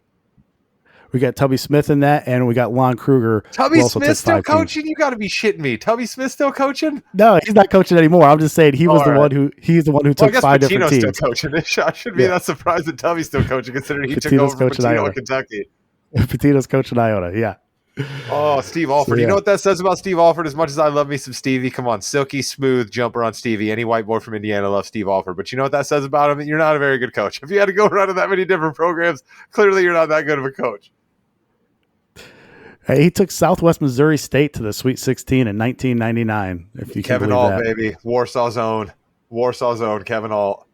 We got Tubby Smith in that, and we got Lon Kruger. Tubby Smith still coaching? You got to be shitting me. Tubby Smith still coaching? No, he's not coaching anymore. I'm just saying he's the one who took 5 different teams. Still coaching. I should be that surprised that Tubby's still coaching, considering he took over from Pitino in Kentucky. Pitino's coaching Iona, yeah. Oh, Steve Alford. So, yeah. You know what that says about Steve Alford? As much as I love me some Stevie, come on, silky smooth jumper on Stevie. Any white boy from Indiana loves Steve Alford. But you know what that says about him? You're not a very good coach. If you had to go around to that many different programs, clearly you're not that good of a coach. Hey, he took Southwest Missouri State to the Sweet 16 in 1999. If you Kevin Ault, baby, Warsaw Zone, Kevin Ault.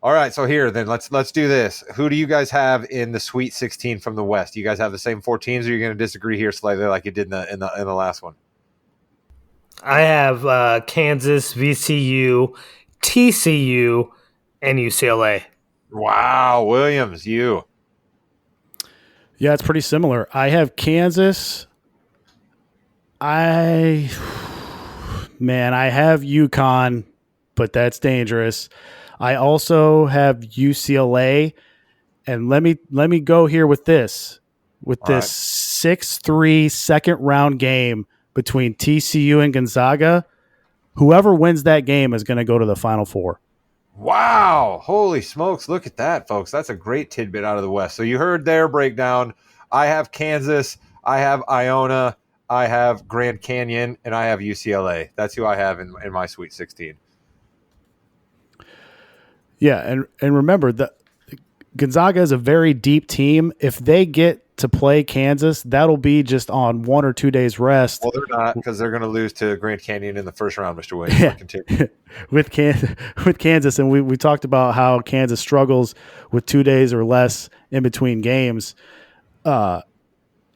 All right, so here then let's do this. Who do you guys have in the Sweet 16 from the West? Do you guys have the same 4 teams, or are you going to disagree here slightly like you did in the last one? I have Kansas, VCU, TCU, and UCLA. Wow, Williams, you. Yeah, it's pretty similar. I have Kansas. I have UConn, but that's dangerous. I also have UCLA, and let me go here with this. with All this 6-3 second round game between TCU and Gonzaga. Whoever wins that game is going to go to the Final Four. Wow. Holy smokes. Look at that, folks. That's a great tidbit out of the West. So you heard their breakdown. I have Kansas. I have Iona. I have Grand Canyon. And I have UCLA. That's who I have in my Sweet 16. Yeah, and remember, the Gonzaga is a very deep team. If they get to play Kansas, that'll be just on 1 or 2 days rest. Well, they're not, because they're going to lose to Grand Canyon in the first round, Mr. Williams. Yeah. Continue. with Kansas, and we talked about how Kansas struggles with 2 days or less in between games. And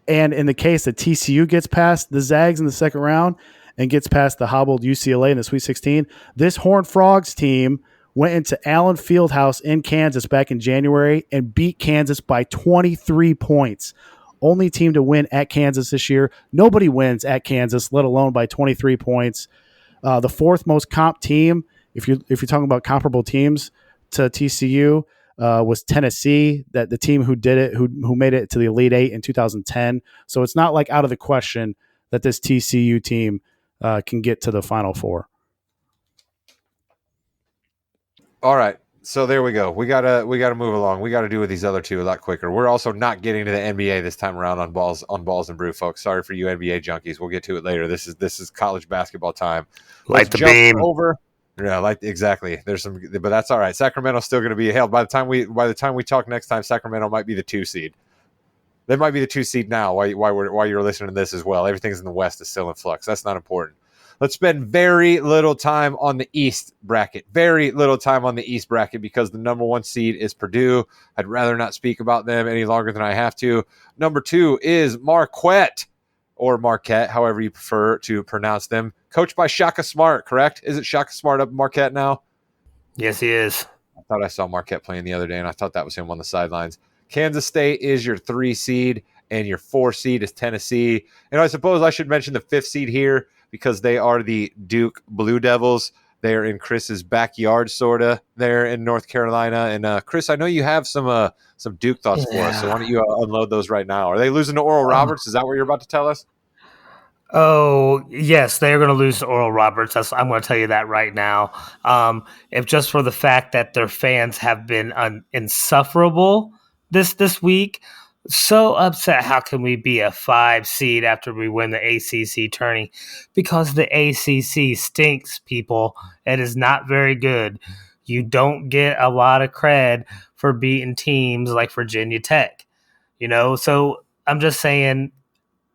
in the case that TCU gets past the Zags in the second round and gets past the hobbled UCLA in the Sweet 16, this Horned Frogs team went into Allen Fieldhouse in Kansas back in January and beat Kansas by 23 points. Only team to win at Kansas this year. Nobody wins at Kansas, let alone by 23 points. The fourth most comp team, if you're talking about comparable teams to TCU, was Tennessee. That the team who did it, who made it to the Elite Eight in 2010. So it's not like out of the question that this TCU team can get to the Final Four. All right. So there we go. We gotta move along. We gotta do with these other two a lot quicker. We're also not getting to the NBA this time around on balls and brew, folks. Sorry for you NBA junkies. We'll get to it later. This is college basketball time. Light the beam over. Yeah, exactly. There's some, but that's all right. Sacramento's still going to be held. By the time we talk next time, Sacramento might be the 2 seed. They might be the 2 seed now. While you're listening to this as well, everything's in the West is still in flux. That's not important. Let's spend very little time on the East bracket. Very little time on the East bracket because the number 1 seed is Purdue. I'd rather not speak about them any longer than I have to. Number 2 is Marquette, or Marquette, however you prefer to pronounce them. Coached by Shaka Smart, correct? Is it Shaka Smart up in Marquette now? Yes, he is. I thought I saw Marquette playing the other day, and I thought that was him on the sidelines. Kansas State is your 3 seed, and your 4 seed is Tennessee. And I suppose I should mention the 5th seed here because they are the Duke Blue Devils. They are in Chris's backyard, sort of, there in North Carolina. And, Chris, I know you have some Duke thoughts for us, so why don't you unload those right now? Are they losing to Oral Roberts? Is that what you're about to tell us? Oh, yes, they are going to lose to Oral Roberts. I'm going to tell you that right now. If just for the fact that their fans have been insufferable this week, so upset. How can we be a 5 seed after we win the ACC tourney? Because the ACC stinks, people. It is not very good. You don't get a lot of cred for beating teams like Virginia Tech. So I'm just saying,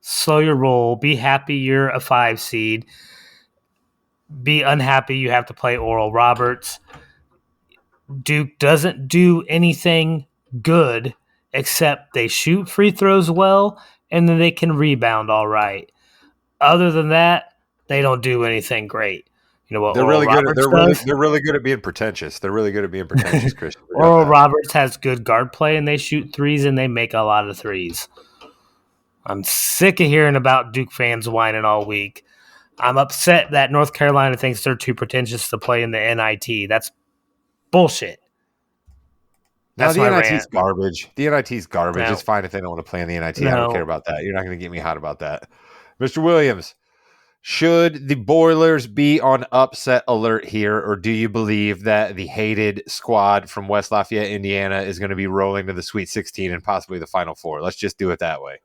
slow your roll. Be happy you're a 5 seed. Be unhappy you have to play Oral Roberts. Duke doesn't do anything good except they shoot free throws well and then they can rebound all right. Other than that, they don't do anything great. You know what? They're really good. They're really good at being pretentious. They're really good at being pretentious, Christian. Oral Roberts has good guard play and they shoot threes and they make a lot of threes. I'm sick of hearing about Duke fans whining all week. I'm upset that North Carolina thinks they're too pretentious to play in the NIT. That's bullshit. Now, the NIT's garbage. The NIT's garbage. No. It's fine if they don't want to play in the NIT. I don't care about that. You're not going to get me hot about that. Mr. Williams, should the Boilers be on upset alert here, or do you believe that the hated squad from West Lafayette, Indiana, is going to be rolling to the Sweet 16 and possibly the Final Four? Let's just do it that way.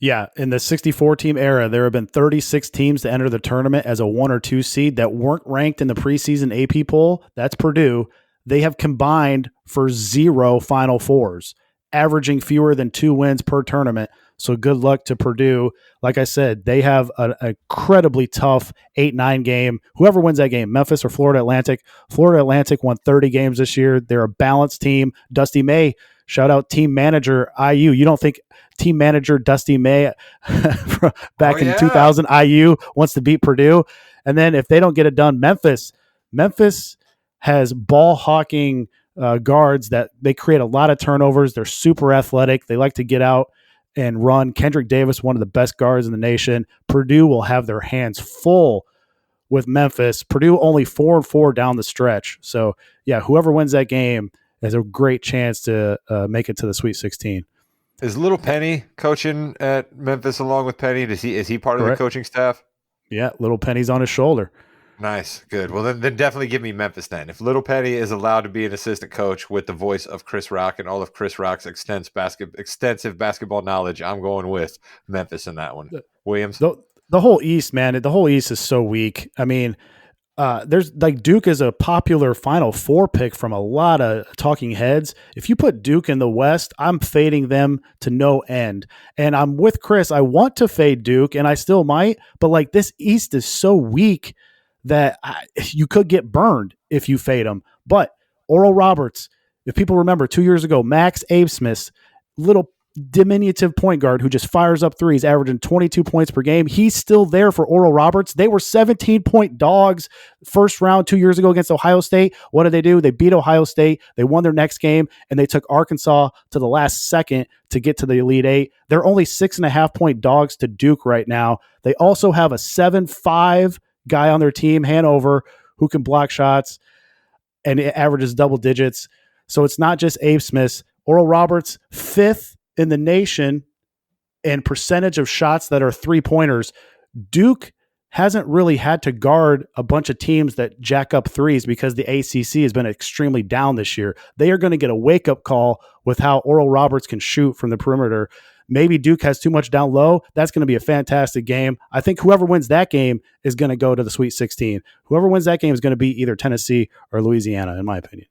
Yeah, in the 64-team era, there have been 36 teams to enter the tournament as a 1 or 2 seed that weren't ranked in the preseason AP poll. That's Purdue. They have combined for 0 Final Fours, averaging fewer than 2 wins per tournament. So good luck to Purdue. Like I said, they have an incredibly tough 8-9 game. Whoever wins that game, Memphis or Florida Atlantic. Florida Atlantic won 30 games this year. They're a balanced team. Dusty May, shout out team manager IU. You don't think team manager Dusty May back in 2000 IU wants to beat Purdue? And then if they don't get it done, Memphis has ball hawking guards that they create a lot of turnovers. They're super athletic. They like to get out and run. Kendrick Davis, one of the best guards in the nation. Purdue will have their hands full with Memphis. Purdue only 4-4 down the stretch. So, yeah, whoever wins that game has a great chance to make it to the Sweet 16. Is Little Penny coaching at Memphis along with Penny? Is he part of Correct. the coaching staff? Yeah, little Penny's on his shoulder. Nice, good. Well, then definitely give me Memphis then. If Little Penny is allowed to be an assistant coach with the voice of Chris Rock and all of Chris Rock's extensive basketball knowledge, I'm going with Memphis in that one. Williams? The whole East, man, the whole East is so weak. I mean, there's like Duke is a popular Final Four pick from a lot of talking heads. If you put Duke in the West, I'm fading them to no end. And I'm with Chris. I want to fade Duke, and I still might, but like this East is so weak that you could get burned if you fade them. But Oral Roberts, if people remember 2 years ago, Max Abesmith, little diminutive point guard who just fires up threes, averaging 22 points per game. He's still there for Oral Roberts. They were 17-point dogs first round 2 years ago against Ohio State. What did they do? They beat Ohio State. They won their next game, and they took Arkansas to the last second to get to the Elite Eight. They're only 6.5-point dogs to Duke right now. They also have a 7-5 guy on their team, Hanover, who can block shots, and it averages double digits. So it's not just Abe Smith. Oral Roberts, 5th in the nation in percentage of shots that are three-pointers. Duke hasn't really had to guard a bunch of teams that jack up threes because the ACC has been extremely down this year. They are going to get a wake-up call with how Oral Roberts can shoot from the perimeter. Maybe Duke has too much down low. That's going to be a fantastic game. I think whoever wins that game is going to go to the Sweet 16. Whoever wins that game is going to be either Tennessee or Louisiana, in my opinion.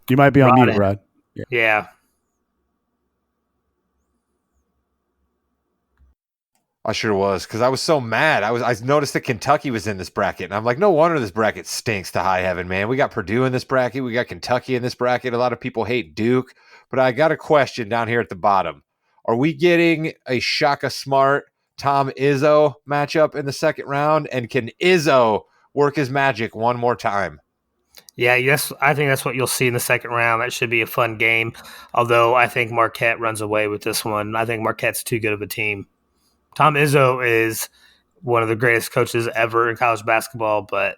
You might be on mute, Rod. Yeah. I sure was, because I was so mad. I noticed that Kentucky was in this bracket, and I'm like, no wonder this bracket stinks to high heaven, man. We got Purdue in this bracket. We got Kentucky in this bracket. A lot of people hate Duke, but I got a question down here at the bottom. Are we getting a Shaka Smart, Tom Izzo matchup in the second round, and can Izzo work his magic one more time? Yeah, yes, I think that's what you'll see in the second round. That should be a fun game, although I think Marquette runs away with this one. I think Marquette's too good of a team. Tom Izzo is one of the greatest coaches ever in college basketball, but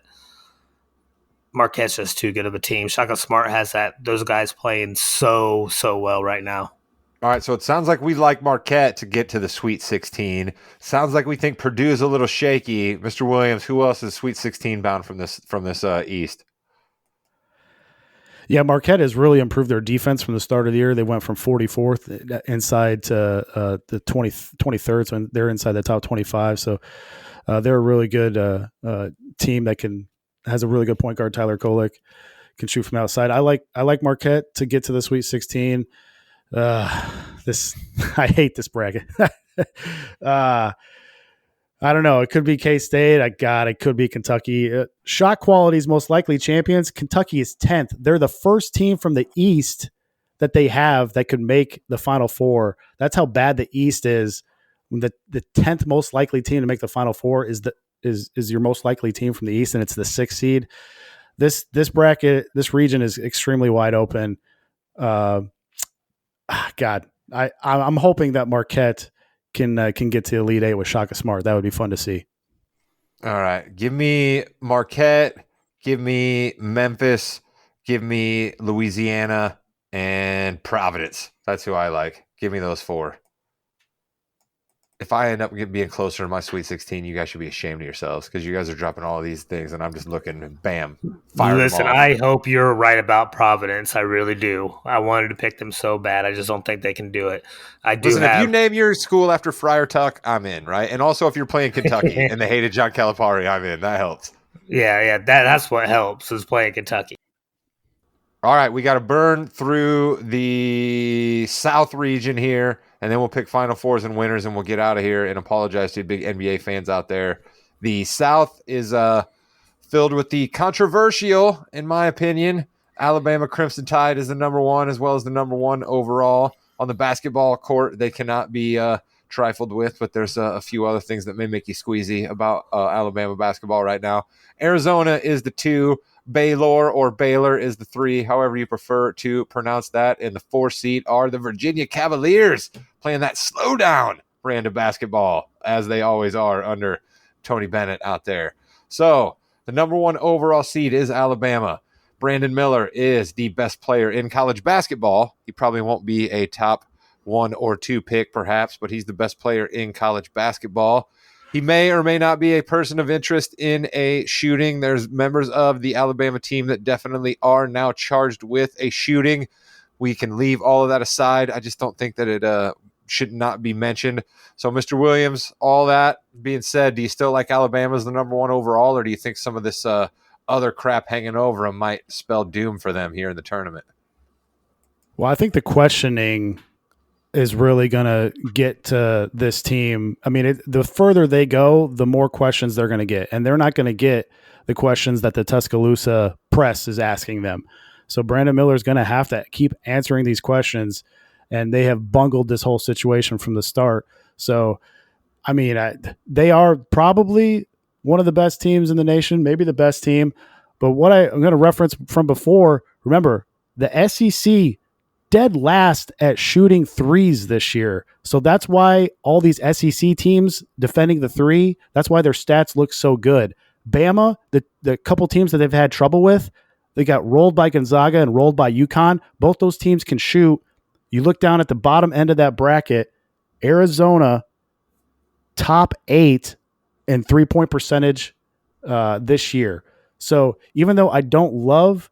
Marquette's just too good of a team. Shaka Smart has those guys playing so well right now. All right, so it sounds like we like Marquette to get to the Sweet 16. Sounds like we think Purdue is a little shaky. Mr. Williams, who else is Sweet 16 bound from this East? Yeah, Marquette has really improved their defense from the start of the year. They went from 44th inside to the 23rd, so they're inside the top 25. So they're a really good team that has a really good point guard. Tyler Kolek can shoot from outside. I like Marquette to get to the Sweet 16. I hate this bracket. I don't know. It could be K-State. It could be Kentucky. Shot quality's most likely champions. Kentucky is 10th. They're the first team from the East that they have that could make the Final Four. That's how bad the East is. The 10th most likely team to make the Final Four is your most likely team from the East, and it's the 6th seed. This bracket, this region is extremely wide open. I'm hoping that Marquette can get to the Elite Eight with Shaka Smart. That would be fun to see. All right. Give me Marquette. Give me Memphis. Give me Louisiana and Providence. That's who I like. Give me those four. If I end up being closer to my Sweet 16, you guys should be ashamed of yourselves because you guys are dropping all of these things, and I'm just looking and bam, fire them Listen, off. I hope you're right about Providence. I really do. I wanted to pick them so bad. I just don't think they can do it. Listen, if you name your school after Friar Tuck, I'm in, right? And also if you're playing Kentucky and they hated John Calipari, I'm in. That helps. Yeah, that's what helps is playing Kentucky. All right, we got to burn through the South region here, and then we'll pick Final Fours and winners, and we'll get out of here and apologize to big NBA fans out there. The South is filled with the controversial, in my opinion, Alabama Crimson Tide is the number one, as well as the number one overall. On the basketball court, they cannot be trifled with, but there's a few other things that may make you squeezy about Alabama basketball right now. Arizona is the 2. Baylor or Baylor is the 3, however you prefer to pronounce that. And the 4 seed are the Virginia Cavaliers, playing that slow down brand of basketball, as they always are under Tony Bennett out there. So the number 1 overall seed is Alabama. Brandon Miller is the best player in college basketball. He probably won't be a top 1 or 2 pick, perhaps, but he's the best player in college basketball. He may or may not be a person of interest in a shooting. There's members of the Alabama team that definitely are now charged with a shooting. We can leave all of that aside. I just don't think that it should not be mentioned. So, Mr. Williams, all that being said, do you still like Alabama as the number 1 overall, or do you think some of this other crap hanging over them might spell doom for them here in the tournament? Well, I think the questioning is really going to get to this team. I mean, the further they go, the more questions they're going to get. And they're not going to get the questions that the Tuscaloosa press is asking them. So Brandon Miller is going to have to keep answering these questions. And they have bungled this whole situation from the start. So, I mean, they are probably one of the best teams in the nation, maybe the best team. But what I'm going to reference from before, remember, the SEC dead last at shooting threes this year. So that's why all these SEC teams defending the three, that's why their stats look so good. Bama, the couple teams that they've had trouble with, they got rolled by Gonzaga and rolled by UConn. Both those teams can shoot. You look down at the bottom end of that bracket, Arizona, top 8 in three-point percentage this year. So even though I don't love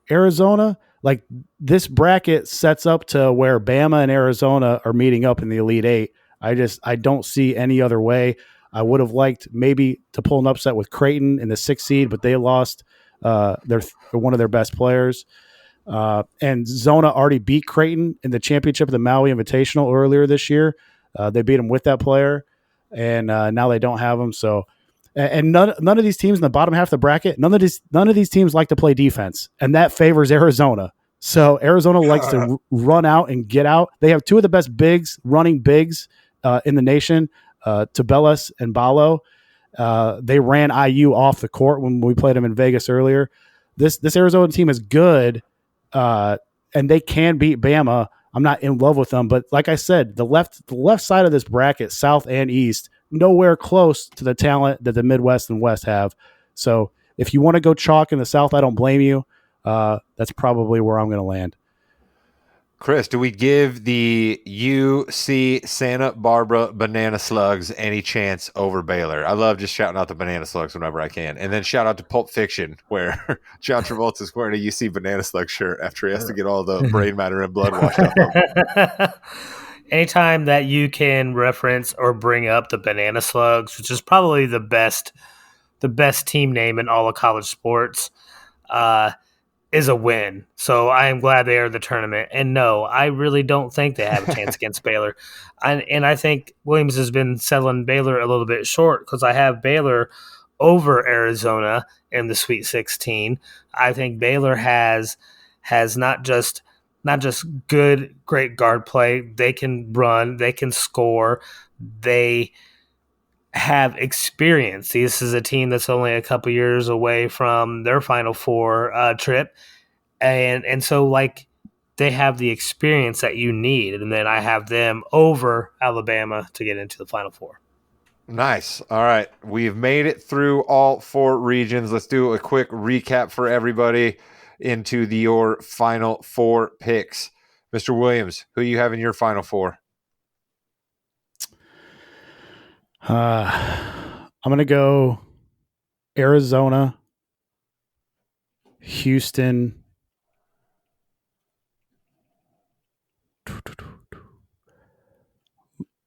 Arizona, like this bracket sets up to where Bama and Arizona are meeting up in the Elite Eight. I don't see any other way. I would have liked maybe to pull an upset with Creighton in the 6th seed, but they lost their one of their best players. And Zona already beat Creighton in the championship of the Maui Invitational earlier this year. They beat him with that player, and now they don't have him. So, and none of these teams in the bottom half of the bracket, none of these teams like to play defense, and that favors Arizona. So Arizona likes to run out and get out. They have 2 of the best running bigs in the nation, Tabelas and Balo. They ran IU off the court when we played them in Vegas earlier. This Arizona team is good, and they can beat Bama. I'm not in love with them, but like I said, the left side of this bracket, South and East, nowhere close to the talent that the Midwest and West have. So if you want to go chalk in the South, I don't blame you. That's probably where I'm going to land. Chris, do we give the UC Santa Barbara Banana Slugs any chance over Baylor? I love just shouting out the Banana Slugs whenever I can. And then shout out to Pulp Fiction, where John Travolta's wearing a UC Banana Slug shirt after he has to get all the brain matter and blood washed off. Anytime that you can reference or bring up the Banana Slugs, which is probably the best team name in all of college sports, is a win. So I am glad they are in the tournament. And no, I really don't think they have a chance against Baylor. And I think Williams has been selling Baylor a little bit short because I have Baylor over Arizona in the Sweet 16. I think Baylor has not just great guard play. They can run, they can score, they have experience. This is a team that's only a couple years away from their Final Four trip, and so like they have the experience that you need. And then I have them over Alabama to get into the Final Four. Nice. All right, we've made it through all 4 regions. Let's do a quick recap for everybody into your Final Four picks. Mr. Williams, who you have in your Final Four? I'm going to go Arizona, Houston, I'm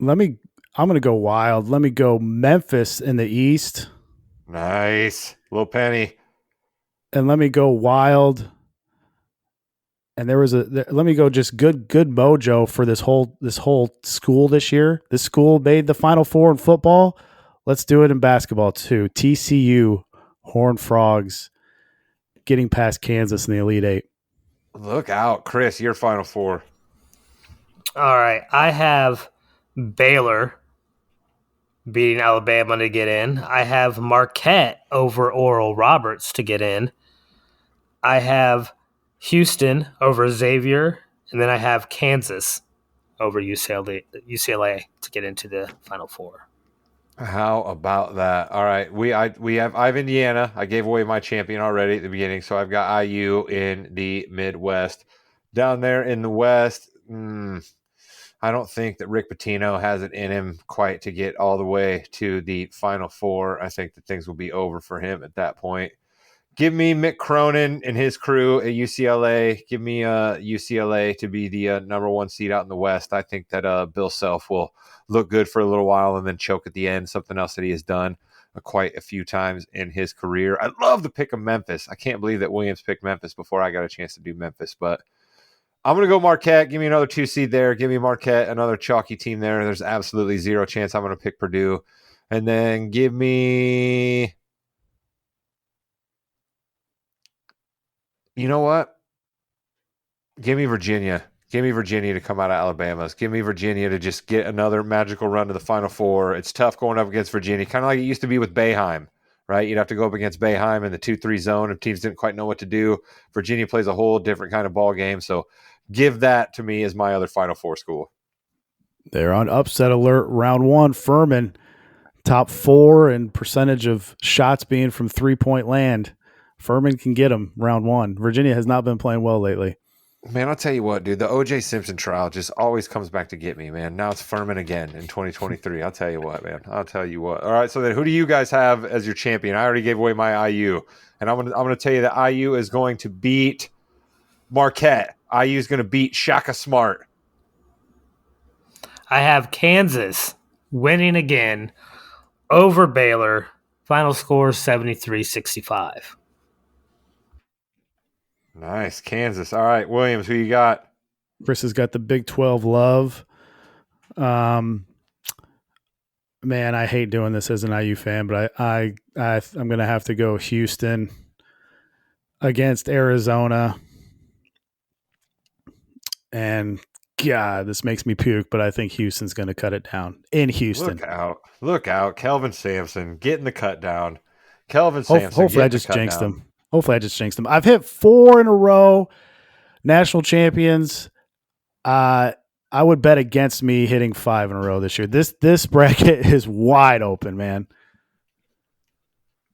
going to go wild. Let me go Memphis in the East. Nice. Little penny. And let me go wild. And let me go just good mojo for this whole school this year. This school made the Final Four in football. Let's do it in basketball too. TCU, Horned Frogs, getting past Kansas in the Elite Eight. Look out, Chris, your Final Four. All right. I have Baylor beating Alabama to get in. I have Marquette over Oral Roberts to get in. I have Houston over Xavier, and then I have Kansas over UCLA to get into the Final Four. How about that? All right, I have Indiana. I gave away my champion already at the beginning, so I've got IU in the Midwest. Down there in the West, I don't think that Rick Pitino has it in him quite to get all the way to the Final Four. I think that things will be over for him at that point. Give me Mick Cronin and his crew at UCLA. Give me UCLA to be the number one seed out in the West. I think that Bill Self will look good for a little while and then choke at the end, something else that he has done quite a few times in his career. I love the pick of Memphis. I can't believe that Williams picked Memphis before I got a chance to do Memphis, but I'm going to go Marquette. Give me another 2 seed there. Give me Marquette, another chalky team there. There's absolutely zero chance I'm going to pick Purdue. And then give me... You know what? Give me Virginia. Give me Virginia to come out of Alabama. Give me Virginia to just get another magical run to the Final Four. It's tough going up against Virginia, kind of like it used to be with Boeheim, right? You'd have to go up against Boeheim in the 2-3 zone if teams didn't quite know what to do. Virginia plays a whole different kind of ball game. So give that to me as my other Final Four school. They're on upset alert. Round 1, Furman, top 4 in percentage of shots being from 3-point land. Furman can get them round 1. Virginia has not been playing well lately. Man, I'll tell you what, dude. The O.J. Simpson trial just always comes back to get me, man. Now it's Furman again in 2023. I'll tell you what, man. I'll tell you what. All right, so then who do you guys have as your champion? I already gave away my IU, and I'm gonna tell you that IU is going to beat Marquette. IU is going to beat Shaka Smart. I have Kansas winning again over Baylor. Final score 73-65. Nice, Kansas. All right, Williams, who you got? Chris has got the Big 12 love. Man, I hate doing this as an IU fan, but I'm going to have to go Houston against Arizona. And God, this makes me puke, but I think Houston's going to cut it down in Houston. Look out. Kelvin Sampson getting the cut down. Kelvin Sampson. Hopefully I just jinxed him. I've hit 4 in a row. National champions. I would bet against me hitting 5 in a row this year. This bracket is wide open, man.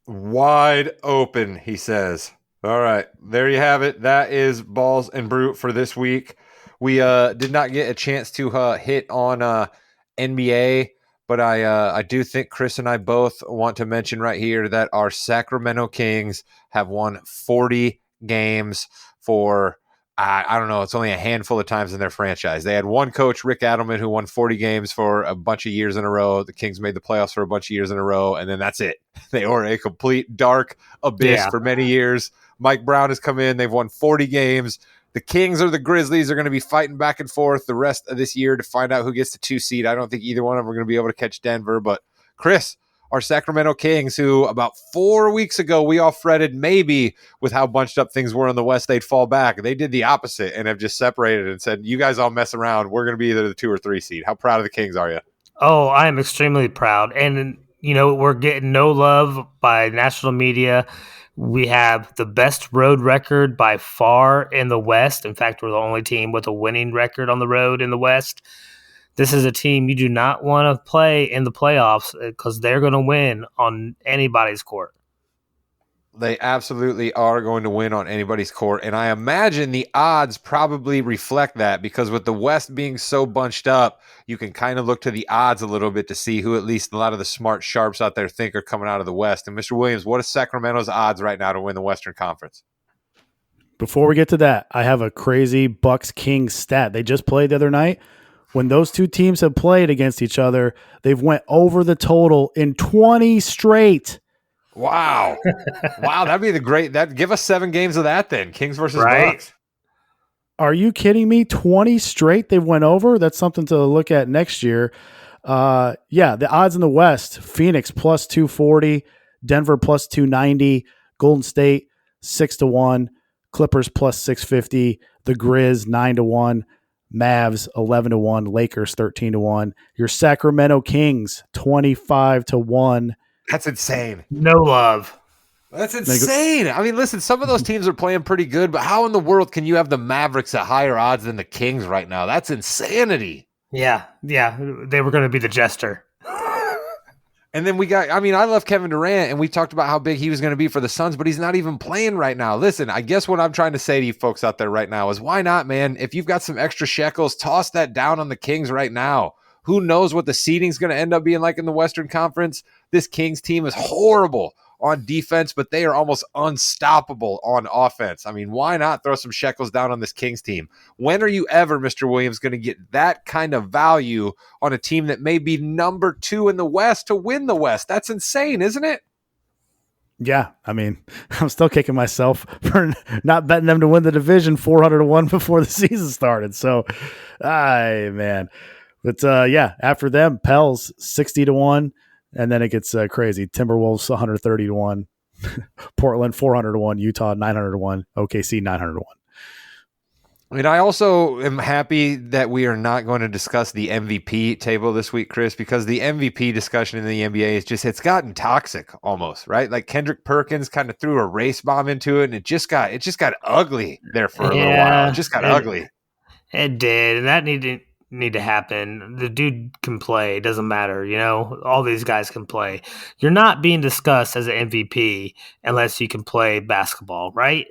Wide open, he says. All right, there you have it. That is Balls and Brew for this week. We did not get a chance to hit on NBA, but I do think Chris and I both want to mention right here that our Sacramento Kings have won 40 games for, I don't know, it's only a handful of times in their franchise. They had one coach, Rick Adelman, who won 40 games for a bunch of years in a row. The Kings made the playoffs for a bunch of years in a row, and then that's it. They were a complete dark abyss for many years. Mike Brown has come in. They've won 40 games. The Kings or the Grizzlies are going to be fighting back and forth the rest of this year to find out who gets the 2 seed. I don't think either one of them are going to be able to catch Denver. But Chris, our Sacramento Kings, who about 4 weeks ago we all fretted maybe with how bunched up things were in the West, they'd fall back. They did the opposite and have just separated and said, you guys all mess around. We're going to be either the 2 or 3 seed. How proud of the Kings are you? Oh, I am extremely proud. And, you know, we're getting no love by national media. We have the best road record by far in the West. In fact, we're the only team with a winning record on the road in the West. This is a team you do not want to play in the playoffs because they're going to win on anybody's court. They absolutely are going to win on anybody's court, and I imagine the odds probably reflect that because with the West being so bunched up, you can kind of look to the odds a little bit to see who at least a lot of the smart sharps out there think are coming out of the West. And Mr. Williams, what is Sacramento's odds right now to win the Western Conference? Before we get to that, I have a crazy Bucks-Kings stat. They just played the other night. When those two teams have played against each other, they've went over the total in 20 straight. Wow. Wow, that'd be give us 7 games of that then. Kings versus Bucks. Are you kidding me? 20 straight they've went over? That's something to look at next year. The odds in the West, Phoenix plus 240, Denver plus 290, Golden State 6-1, Clippers plus 650, the Grizz 9-1, Mavs 11-1, Lakers 13-1. Your Sacramento Kings 25-1. That's insane. No love. That's insane. I mean, listen, some of those teams are playing pretty good, but how in the world can you have the Mavericks at higher odds than the Kings right now? That's insanity. Yeah. They were going to be the jester. And then I love Kevin Durant, and we talked about how big he was going to be for the Suns, but he's not even playing right now. Listen, I guess what I'm trying to say to you folks out there right now is why not, man? If you've got some extra shekels, toss that down on the Kings right now. Who knows what the seeding's going to end up being like in the Western Conference? This Kings team is horrible on defense, but they are almost unstoppable on offense. I mean, why not throw some shekels down on this Kings team? When are you ever, Mr. Williams, going to get that kind of value on a team that may be number 2 in the West to win the West? That's insane, isn't it? Yeah, I mean, I'm still kicking myself for not betting them to win the division 400-1 before the season started. So, man. But yeah, after them, Pels 60-1. And then it gets crazy. Timberwolves 130-1, Portland 400-1, Utah 900-1, OKC 900-1. I mean, I also am happy that we are not going to discuss the MVP table this week, Chris, because the MVP discussion in the NBA it's gotten toxic almost, right? Like Kendrick Perkins kind of threw a race bomb into it, and it just got ugly there for a little while. It just got ugly. It did, and that need to happen. The dude can play. It doesn't matter. All these guys can play. You're not being discussed as an MVP unless you can play basketball, right?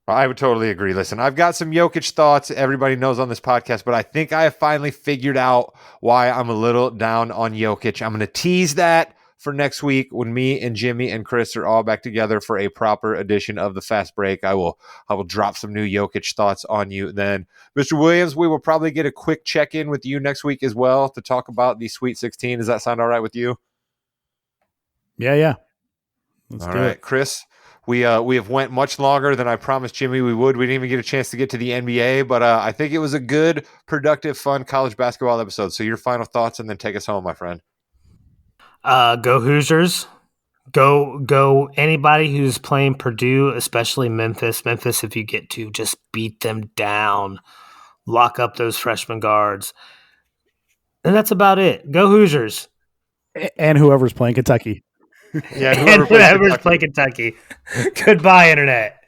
I would totally agree. Listen, I've got some Jokic thoughts everybody knows on this podcast, but I think I have finally figured out why I'm a little down on Jokic. I'm going to tease that for next week when me and Jimmy and Chris are all back together for a proper edition of the Fast Break. I will drop some new Jokic thoughts on you then. Mr. Williams, we will probably get a quick check-in with you next week as well to talk about the Sweet 16. Does that sound all right with you? Yeah. Let's all do right, it. Chris. We have went much longer than I promised Jimmy we would. We didn't even get a chance to get to the NBA, but I think it was a good, productive, fun college basketball episode. So your final thoughts and then take us home, my friend. Go Hoosiers. Go anybody who's playing Purdue, especially Memphis. Memphis, if you get to, just beat them down. Lock up those freshman guards. And that's about it. Go Hoosiers. And whoever's playing Kentucky. Yeah, whoever's playing Kentucky. Goodbye, Internet.